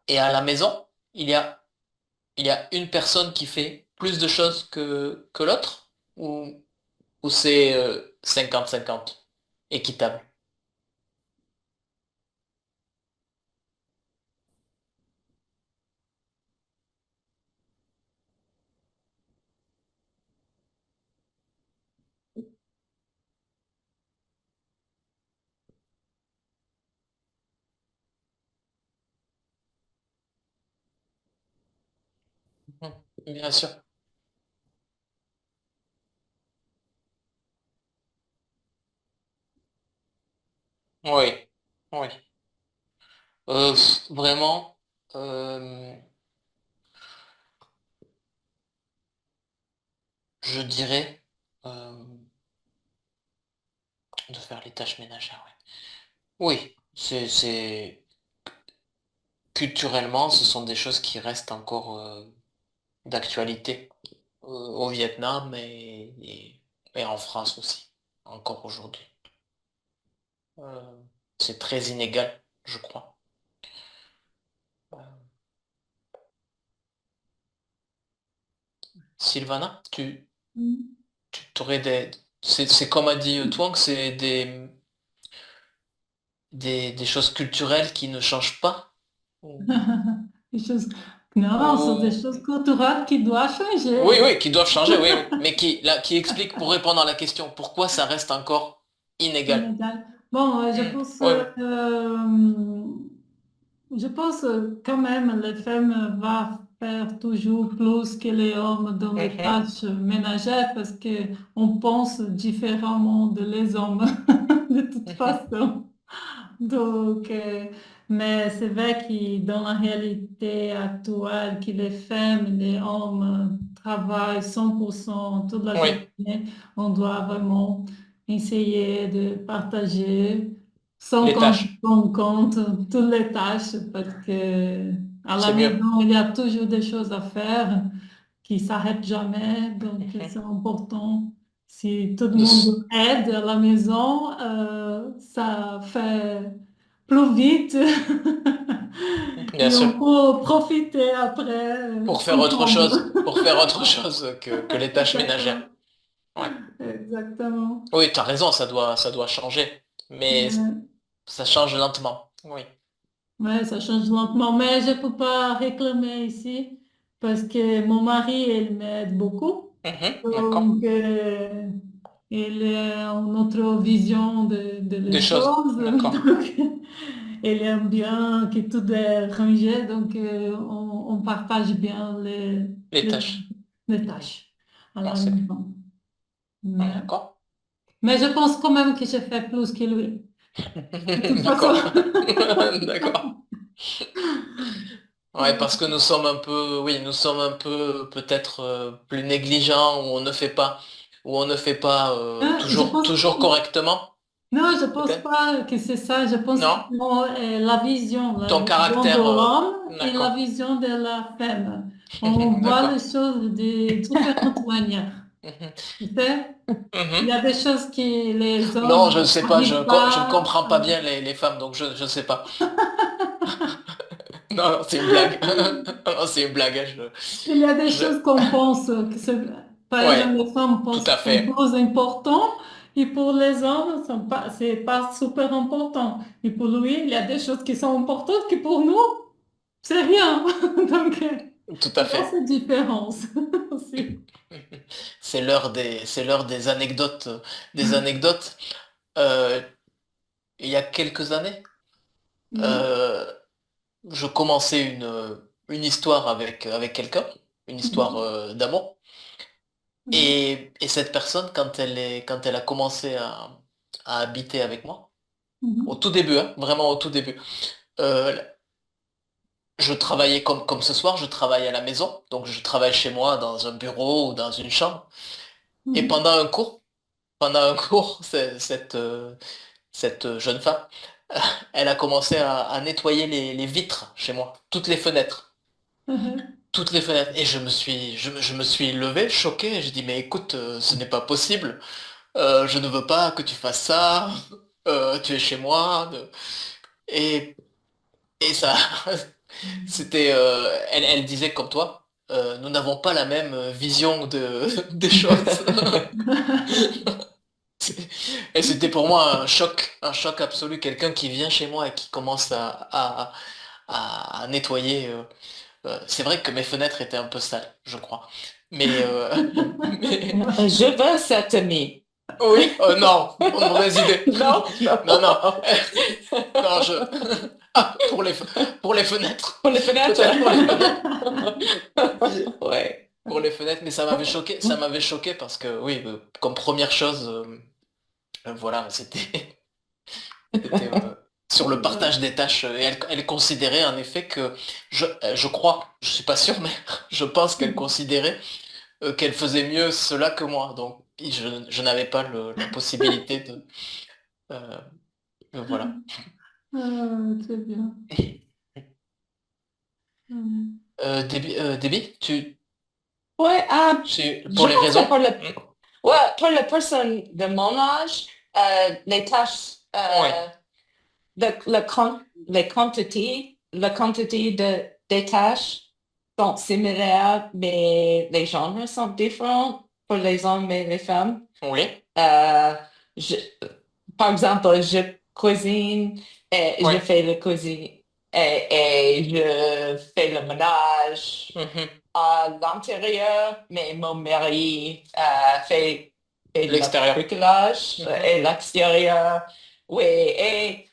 Et à la maison, il y a une personne qui fait plus de choses que l'autre, ou c'est 50-50, équitable. Mhm. Bien sûr. Oui. Oui. Vraiment, euh, je dirais de faire les tâches ménagères. Ouais. Oui, culturellement, ce sont des choses qui restent encore d'actualité au Vietnam et en France aussi, encore aujourd'hui. Euh, c'est très inégal, je crois. Euh, Sylvana, Mm. tu t'aurais des... C'est comme a dit Twang, c'est des choses culturelles qui ne changent pas. Ou- Des choses... Non, ce sont des ou- choses culturelles qui doivent Oui, changer. oui, qui doivent changer, oui, oui. Mais qui expliquent, pour répondre à la question, pourquoi ça reste encore inégal. Inégal. Bon, Hmm, oui, oui. je pense quand même les femmes vont faire toujours plus que les hommes dans les Mhm, tâches ménagères parce que on pense différemment de les hommes de toute mhm. façon. Donc, mais c'est vrai que dans la réalité actuelle, que les femmes et les hommes travaillent 100% toute la Oui, journée, on doit vraiment essayer de partager sans les qu'on se tâches, rende compte toutes les tâches parce que à la c'est mieux. maison, il y a toujours des choses à faire qui s'arrêtent jamais. Donc, c'est Mhm. important. Si tout le De s- monde aide à la maison, ça fait plus vite Bien et sûr. on peut profiter après Pour faire autre chose, ensemble. pour faire autre chose que les tâches ménagères. Exactement. Ouais. Exactement. Oui, tu as raison, ça doit changer. Mais Ouais. ça change lentement. Oui. Ouais, ça change lentement, mais je ne peux pas réclamer ici parce que mon mari, il m'aide beaucoup. Mhm, d'accord. Donc, il a une autre vision de les Des choses. choses. D'accord. Donc, il aime bien que tout est rangé. Donc, on partage bien Les les, tâches. les Mhm. tâches à Ah, la c'est bien. maison. Ah, Mais, d'accord. mais je pense quand même que je fais plus que lui. De toute façon. D'accord. D'accord. Ouais, parce que nous sommes un peu, oui, nous sommes un peu peut-être plus négligents, ou on ne fait pas Je toujours, pense, toujours correctement, non, je pense peut-être. pas que c'est ça. Je pense que Non? la Ton vision de caractère, l'homme et la d'accord. vision de la femme. On voit les D'accord. choses de différentes manières. Mhm. Tu sais, il y Mhm. a des choses que les Non, je hommes ne sais pas, je, n'arrivent co- je ne pas. comprends pas bien les femmes, donc je ne sais pas. Non, non, c'est une blague. Non, c'est une blague, hein, Il y a des je- choses qu'on pense par exemple, Ouais, les femmes tout pensent à que c'est fait. plus important et pour les hommes, c'est pas super important. Et pour lui, il y a des choses qui sont importantes que pour nous, c'est rien. Donc, Tout il à y a fait. cette différence aussi. C'est l'heure des anecdotes, des anecdotes. Euh, il y a quelques années, Mhm, euh, je commençais une histoire avec quelqu'un, une histoire mhm, d'amour. mhm, Et cette personne, quand elle a commencé à habiter avec moi, au mhm, tout début, hein, vraiment au tout début, euh, je travaillais comme ce soir, je travaille à la maison, donc je travaille chez moi dans un bureau ou dans une chambre. Et mhm, pendant un cours, cette jeune femme, elle a commencé à nettoyer les vitres chez moi, toutes les fenêtres. mhm. Toutes les fenêtres. Et je me suis levé, choqué. J'ai dit, mais écoute, ce n'est pas possible. Je ne veux pas que tu fasses ça. Tu es chez moi. Et, et ça, c'était, elle disait comme toi, nous n'avons pas la même vision des choses. Et c'était pour moi un choc absolu. Quelqu'un qui vient chez moi et qui commence à nettoyer. C'est vrai que mes fenêtres étaient un peu sales, je crois. Mais, mais Je veux cette amie. oui, non, mauvaise idée. Non, Non, non, non. non, ah, pour les fenêtres, Pour les fenêtres. peut-être pour les fenêtres, Ouais. pour les fenêtres, mais ça m'avait choqué parce que oui, comme première chose, voilà, c'était sur le partage des tâches. Et elle considérait en effet que, je crois, je suis pas sûr, mais je pense qu'elle considérait qu'elle faisait mieux cela que moi. Donc, je n'avais pas la possibilité euh, voilà. Très bien. Mhm. Déby, Ouais, pour je les pense que raisons? ouais, pour les personnes de mon âge, les tâches, Oui, la quantité des tâches sont similaires, mais les genres sont différents pour les hommes et les femmes. oui, Euh, je- Par exemple, je cuisine et oui. je fais la cuisine et je fais le ménage Mhm. à l'intérieur, mais mon mari fait le L'extérieur. bricolage Mhm. et l'extérieur. Oui, et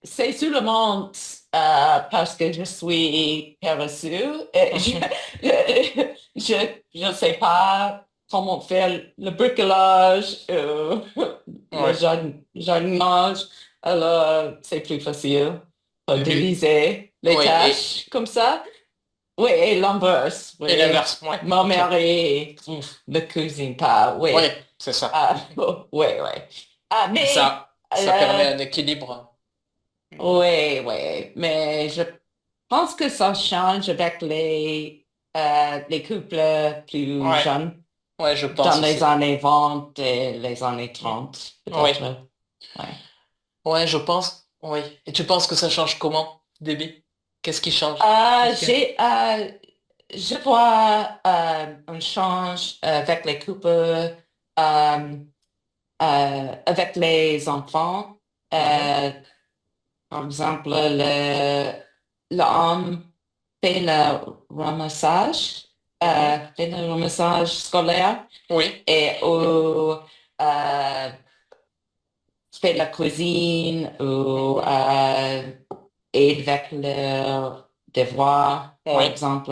c'est seulement parce que je suis paresseux. Et Mhm. je ne sais pas comment faire le bricolage, le Ouais. jardinage. Alors, c'est plus facile de Et, diviser les ouais, tâches comme ça. Oui, et l'inverse, et oui. l'inverse, ouais, Mon ok. mari ne cuisine pas, oui. Ouais, c'est ça. Oui, oui. Mais Ça euh, permet un équilibre. oui, oui, mais je pense que ça change avec les couples plus Ouais, jeunes ouais, je dans pense les aussi. années 20 et les années 30, Oui, peut-être. Ouais. ouais, je pense. Oui. Et tu penses que ça change comment, Déby? Qu'est-ce qui change? Euh, Qu'est-ce que... j'ai, euh, je vois un change avec les couples, avec les enfants. Mhm. Euh, Par exemple, l'homme fait le Mhm. fait le ramassage scolaire Oui. et ou fait la cuisine ou Mhm. aide avec leurs devoirs, par Oui. exemple.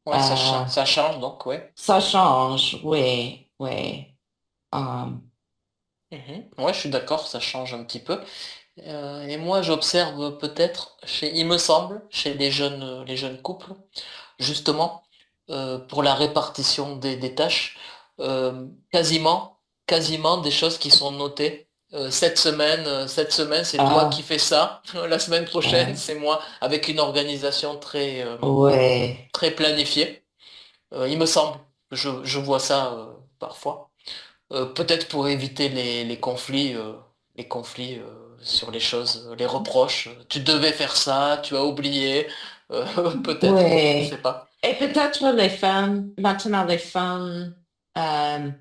Ouais, Euh, ça change donc, oui. Ça change, oui, oui. Um, Mhm. Ouais, je suis d'accord, ça change un petit peu. Et moi, j'observe peut-être, il me semble, chez les jeunes couples, justement, pour la répartition des tâches, quasiment des choses qui sont notées. Cette semaine, c'est toi qui ah, fais ça. La semaine prochaine, ouais, c'est moi, avec une organisation ouais, très planifiée. Il me semble, je vois ça parfois. Peut-être pour éviter les conflits sur les choses, les reproches. Tu devais faire ça, tu as oublié. Peut-être, je sais ouais. pas. Et peut-être les femmes, maintenant les femmes, euh,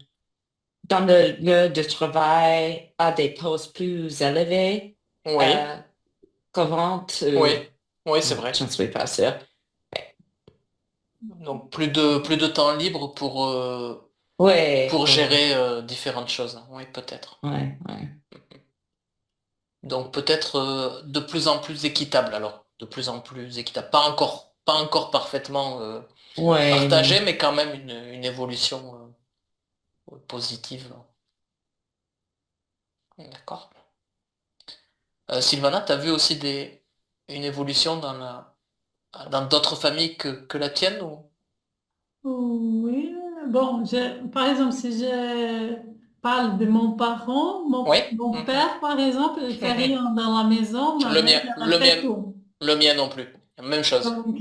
dans le lieu de travail, à des postes plus élevés Oui, euh, qu'avant. oui, oui, c'est vrai. Je ne suis pas sûre. Donc plus de temps libre Oui, pour oui, gérer différentes choses. Oui, peut-être. oui, oui. Donc peut-être de plus en plus équitable alors, de plus en plus équitable. Pas encore parfaitement Ouais. partagé, mais quand même une évolution positive. D'accord. Sylvana, tu as vu aussi une évolution dans d'autres familles que la tienne ou... Oui, bon, par exemple, si je parle de mon parent, Oui? mon Mhm. père, par exemple, il fait rien dans la maison, ma Le mère, mien, elle le fait mien, tout. le mien non plus. Même chose. Donc,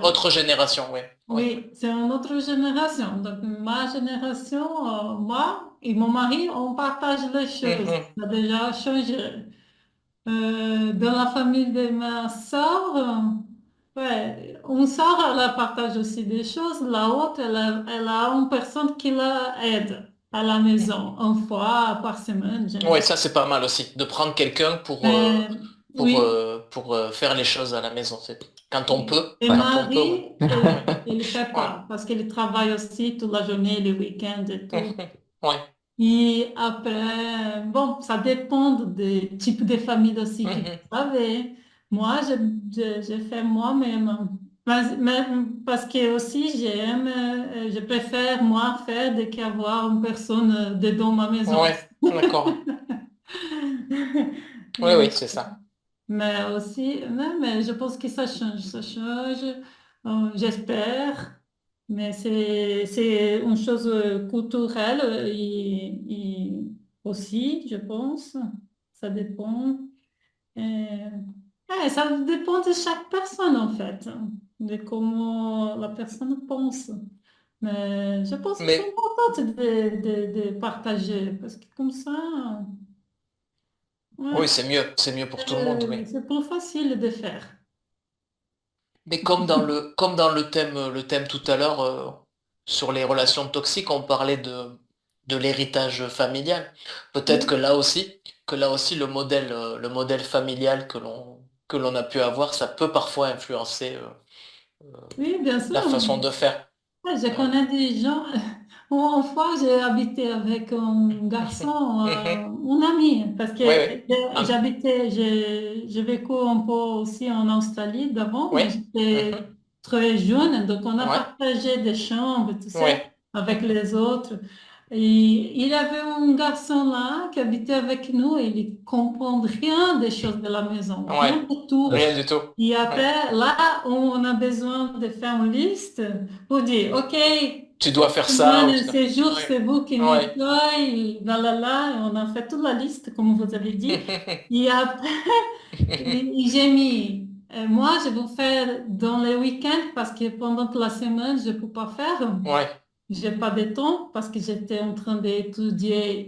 Autre génération, oui. Oui. oui, c'est une autre génération. Donc, ma génération, moi et mon mari, on partage les choses. Mhm. Ça a déjà changé. Dans la famille de ma soeur, ouais, une soeur, elle partage aussi des choses. La autre, elle a une personne qui l'aide à la maison, une fois par semaine, Oui, généralement. ça c'est pas mal aussi, de prendre quelqu'un Mais oui, pour faire les choses à la maison. Quand on oui. peut, Et quand on peut, oui. Marie, Oui. elle ne fait Oui. pas parce qu'elle travaille aussi toute la journée, les week-ends et tout. Oui. Et après, bon, ça dépend des types de familles aussi que Mhm. vous avez. Moi, je fais moi-même. Mais parce que aussi, je préfère moi faire de qu'avoir une personne dedans ma maison. Oui, d'accord. Oui, oui, c'est ça. Mais aussi, mais je pense que ça change, j'espère. Mais c'est une chose culturelle et aussi, je pense. Ça dépend. Euh, ça dépend de chaque personne, en fait, de comment la personne pense. Mais je pense que c'est Mais important de partager, parce que comme ça, oui, ouais, c'est mieux pour tout le monde, oui. c'est plus facile de faire. Mais comme dans le thème tout à l'heure, sur les relations toxiques, on parlait de l'héritage familial. Peut-être que là aussi, le modèle familial que l'on a pu avoir, ça peut parfois influencer, Oui, bien sûr. la façon de faire. Ouais, je Euh, connais des gens. Une fois, j'ai habité avec un garçon, mhm. un ami, parce que Oui, oui. j'ai vécu un peu aussi en Australie d'avant, Oui. mais j'étais Mhm. très jeune, donc on a Ouais. partagé des chambres, tu sais, Ouais. avec les autres. Et il y avait un garçon là qui habitait avec nous et il ne comprend rien des choses de la maison, rien Ouais. du tout. Rien du tout. Et Ouais. après, là, on a besoin de faire une liste pour dire, OK, Tu dois cette faire ça ou semaine, tu dois... ces jours, Ouais. c'est vous qui Ouais. nettoyez, là, là, là. Et on a fait toute la liste, comme vous avez dit. Et après, j'ai mis, moi, je vais faire dans les week-ends parce que pendant toute la semaine, je ne peux pas faire. Ouais. J'ai pas de temps parce que j'étais en train d'étudier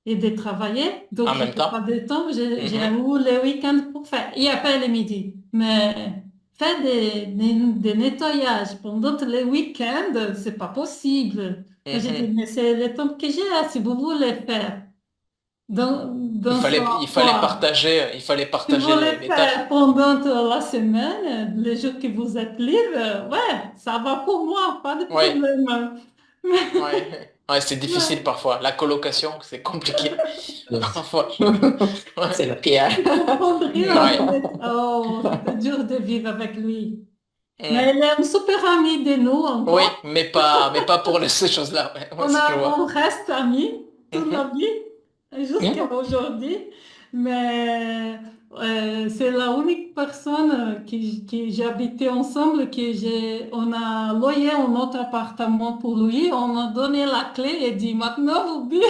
et de travailler. En Donc, je même n'ai pas temps. de temps. J'ai Mhm. eu les week-ends pour faire. Et après le midi. Mais faire des nettoyages pendant tous les week-ends, c'est pas possible. Moi, j'ai dit, Mhm. mais c'est le temps que j'ai si vous voulez faire. Dans soir. Il fallait Si vous partager voulez les tâches. faire pendant toute la semaine, les jours que vous êtes libre, ouais, ça va pour moi, pas de Ouais. problème. Ouais. Ouais, c'est difficile Ouais, parfois. La colocation, c'est compliqué. Parfois. C'est Ouais. le pire. je comprendrais en Ouais. fait. Oh, c'était dur de vivre avec lui. Mais Mm. elle est un super ami de nous Oui, encore. mais pas pour ces choses-là. Ouais, ouais, je On vois. reste amis toute la Mhm. vie, jusqu'à Yeah. aujourd'hui. Mais c'est la unique personne que j'ai habité ensemble, on a loué un autre appartement pour lui. On a donné la clé et dit, maintenant Oui,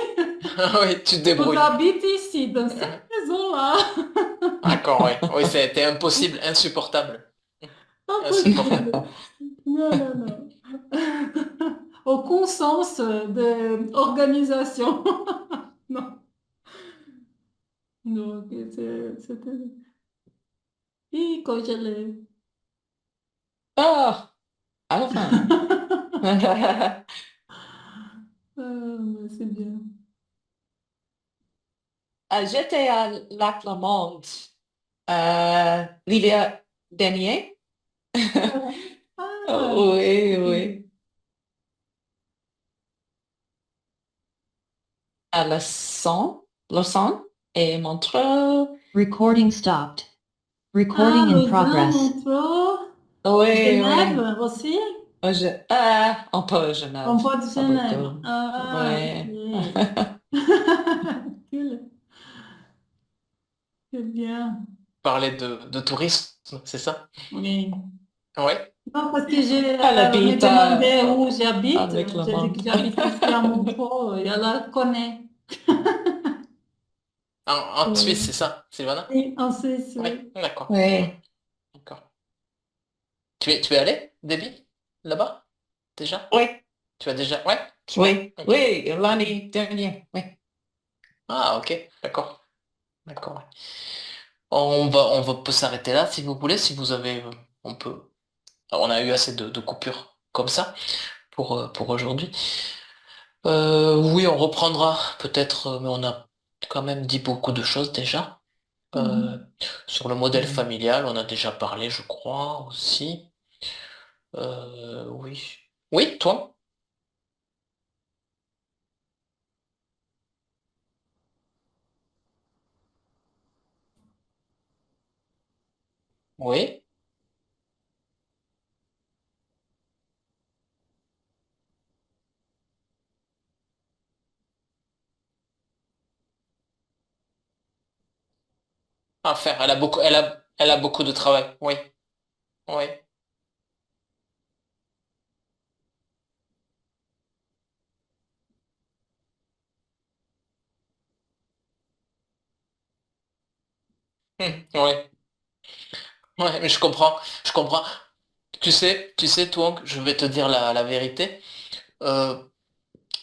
tu te vous débrouilles. habitez ici, dans cette Mhm. maison-là. D'accord, oui. Oui, c'était impossible, insupportable. Insupportable. Impossible. Non, non, non. Aucun sens d'organisation. Non. Donc, c'était... Et quand je l'ai... Oh, à la fin. Mais c'est bien. J'étais à Lac-la-Monde l'hiver dernier. Ah, Oui, oui. À Lausanne. Lausanne. et Montreux. Recording stopped. Ah, Recording in Lausanne, progress. Montreux, Oui, Genève aussi? Un peu Genève, Un peu de pas Genève. beaucoup. Ah, Oui. ok. Cool. C'est bien. Parler de tourisme, c'est ça? Oui. Ouais. Non, parce que j'ai Elle me habite demandé où j'habite. avec le J'ai dit que monde. j'habite ici à Montreux et elle connaît. En Suisse, c'est Oui. ça, Sylvana? Oui, en Suisse, Oui, oui. d'accord. Ouais, Oui. d'accord. Tu es allé, Déby, là-bas, déjà? Oui. Tu as déjà... Ouais, super. Oui. Ok. Oui. L'année dernière. Oui. Ah, ok, d'accord. D'accord. Ouais. Peut s'arrêter là si vous voulez, si vous avez... on peut... On a eu assez de coupures comme ça pour aujourd'hui. Oui, on reprendra peut-être, mais on a quand même dit beaucoup de choses déjà. Euh, Mhm. sur le modèle Oui. familial, on a déjà parlé, je crois, aussi. Oui. Oui, toi? Oui. À faire. Elle a beaucoup de travail. Oui. Oui. Oui. Ouais, mais je comprends. Je comprends. Tu sais, toi, je vais te dire la vérité. Euh,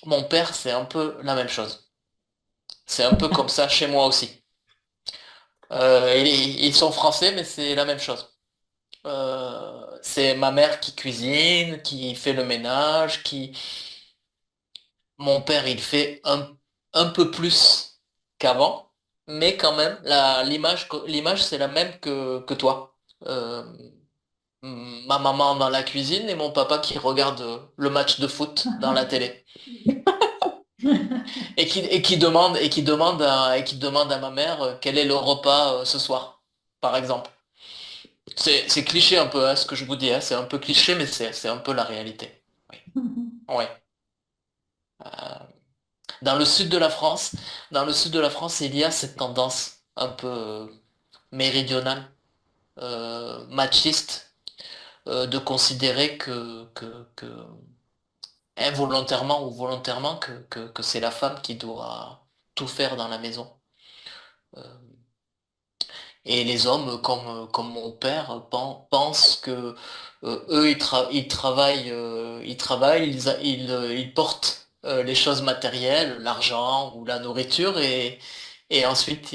Mon père, c'est un peu la même chose. C'est un peu comme ça chez moi aussi. Ils sont français, mais c'est la même chose. C'est ma mère qui cuisine, qui fait le ménage, qui... Mon père, il fait un peu plus qu'avant, mais quand même, l'image, c'est la même que toi. Euh, Ma maman dans la cuisine et mon papa qui regarde le match de foot dans la télé. Et qui demande à ma mère quel est le repas ce soir, par exemple. C'est cliché un peu, hein, ce que je vous dis, hein. C'est un peu cliché, mais c'est un peu la réalité. Oui. Ouais. Euh, Dans le sud de la France, dans le sud de la France, il y a cette tendance un peu méridionale, machiste, de considérer que involontairement ou volontairement que c'est la femme qui doit tout faire dans la maison. Euh, Et les hommes, comme mon père, pensent que eux, ils travaillent, ils portent les choses matérielles, l'argent ou la nourriture, et ensuite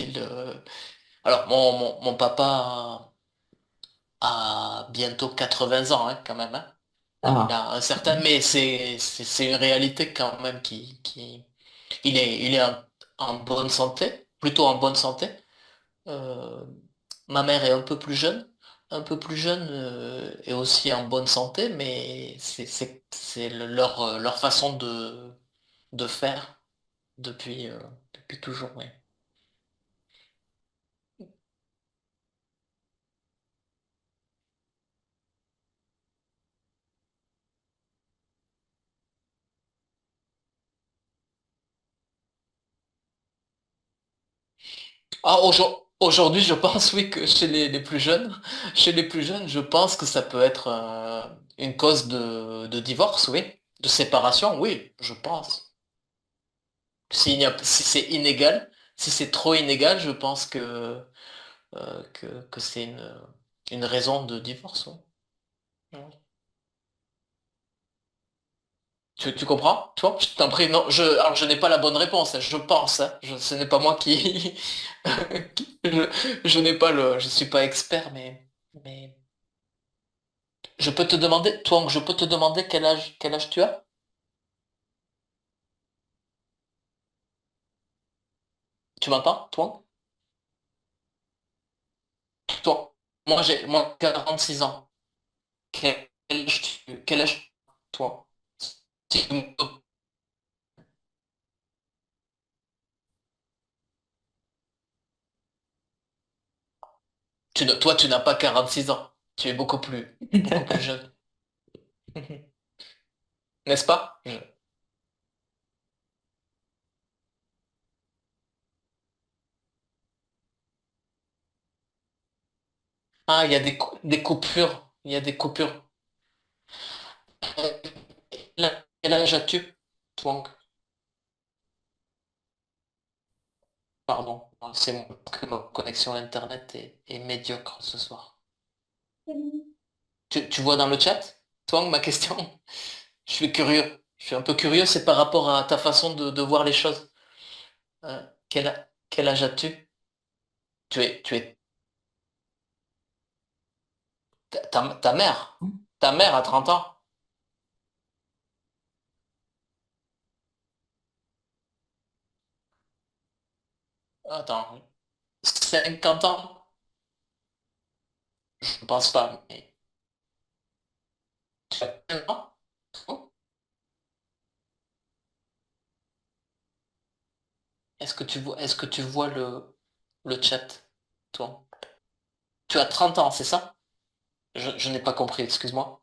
Alors, mon papa a bientôt 80 ans, hein, quand même, hein. Il Ah. a un certain... Mais c'est une réalité quand même il est en bonne santé, plutôt en bonne santé. Euh, Ma mère est un peu plus jeune et aussi en bonne santé, mais leur façon de faire depuis toujours. Ouais. Aujourd'hui, je pense oui que chez les plus jeunes, chez les plus jeunes, je pense que ça peut être une cause de divorce, oui, de séparation, oui, je pense. Si c'est inégal, si c'est trop inégal, je pense que c'est une raison de divorce. Ouais. Ouais. Tu comprends? Tu vois? Je t'en prie, non, alors je n'ai pas la bonne réponse, hein, je pense, hein, ce n'est pas moi qui, je n'ai pas je suis pas expert, mais je peux te demander quel âge tu as? Tu m'entends, toi? Toi. Moi, 46 ans. Quel âge, toi? Si tu me- Toi, tu n'as pas 46 ans. Tu es beaucoup plus jeune. N'est-ce pas? Ah, il y a des coupures. Il y a des coupures. Euh, Quel âge as-tu, toi? Pardon, que ma connexion Internet est médiocre ce soir. Tu vois dans le chat, toi, ma question? Je suis curieux. Je suis un peu curieux, c'est par rapport à ta façon de voir les choses. Quel âge as-tu? Tu es ta mère. Ta mère a 30 ans. Attends, 50 ans? Je ne pense pas, mais tu as 15 ans? Oh. Est-ce que tu vois le chat, toi? Tu as 30 ans, c'est ça? Je n'ai pas compris, excuse-moi.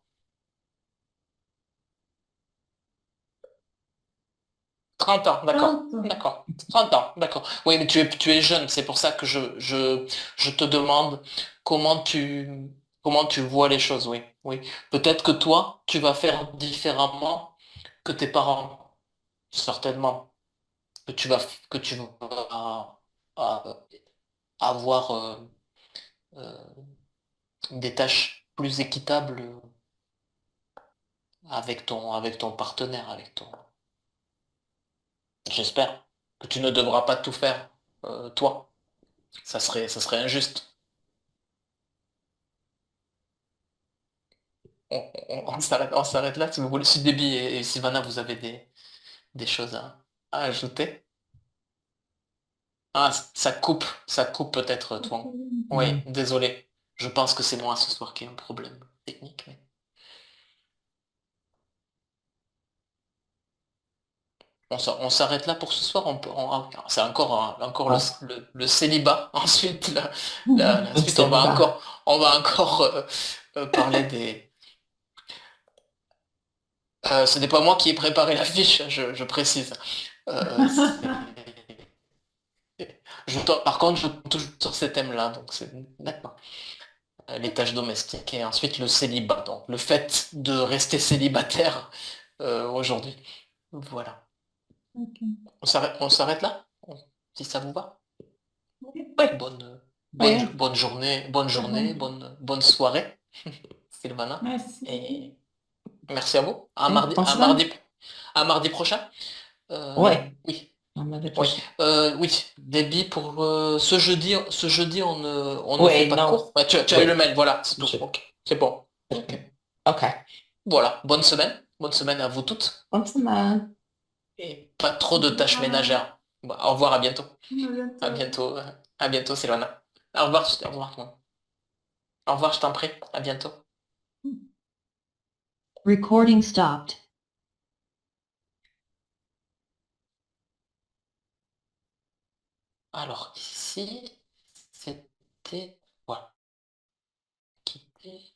30 ans, d'accord. Pronto. D'accord. 30 ans, d'accord. Oui, mais tu es jeune, c'est pour ça que je te demande comment comment tu vois les choses, oui. Oui. Peut-être que toi, tu vas faire différemment que tes parents, certainement. Que tu vas, que tu vas euh, avoir euh, des tâches plus équitables avec ton partenaire, j'espère que tu ne devras pas tout faire, toi. Ça serait injuste. On s'arrête là. Si vous voulez, si Déby et Sylvana, vous avez des choses à ajouter. Ah, ça coupe peut-être, toi. Oui, désolé. Je pense que c'est moi ce soir qui ai un problème technique. On s'arrête là pour ce soir. C'est encore Ah, le célibat. Ensuite, la le suite, célibat. on va encore parler ce n'est pas moi qui ai préparé la fiche, je précise. C'est- par contre, je tombe toujours sur ces thèmes-là, donc c'est d'accord. Les tâches domestiques et ensuite le célibat, donc le fait de rester célibataire aujourd'hui. Voilà. Ok. On s'arrête là, si ça vous va. Oui, oui. Bonne C'est bon. journée, bonne soirée, Sylvana. Merci. Et merci à vous. Oui, bonne semaine. À mardi prochain. Oui, Oui. on va le Oui, prochain. oui, Déby, pour ce jeudi, on ne fait Oui, pas de non. cours. Ouais, tu as Oui, eu le mail, voilà, c'est tout. je- Ok, c'est bon. Ok. OK. Voilà, bonne semaine à vous toutes, Bonne semaine. et pas trop de tâches Voilà. ménagères. Bon, au revoir, À bientôt. à bientôt, Sylvana. Au revoir, toi. Au revoir, je t'en prie, à bientôt. Recording stopped. Alors, ici, c'était, voilà, quitter.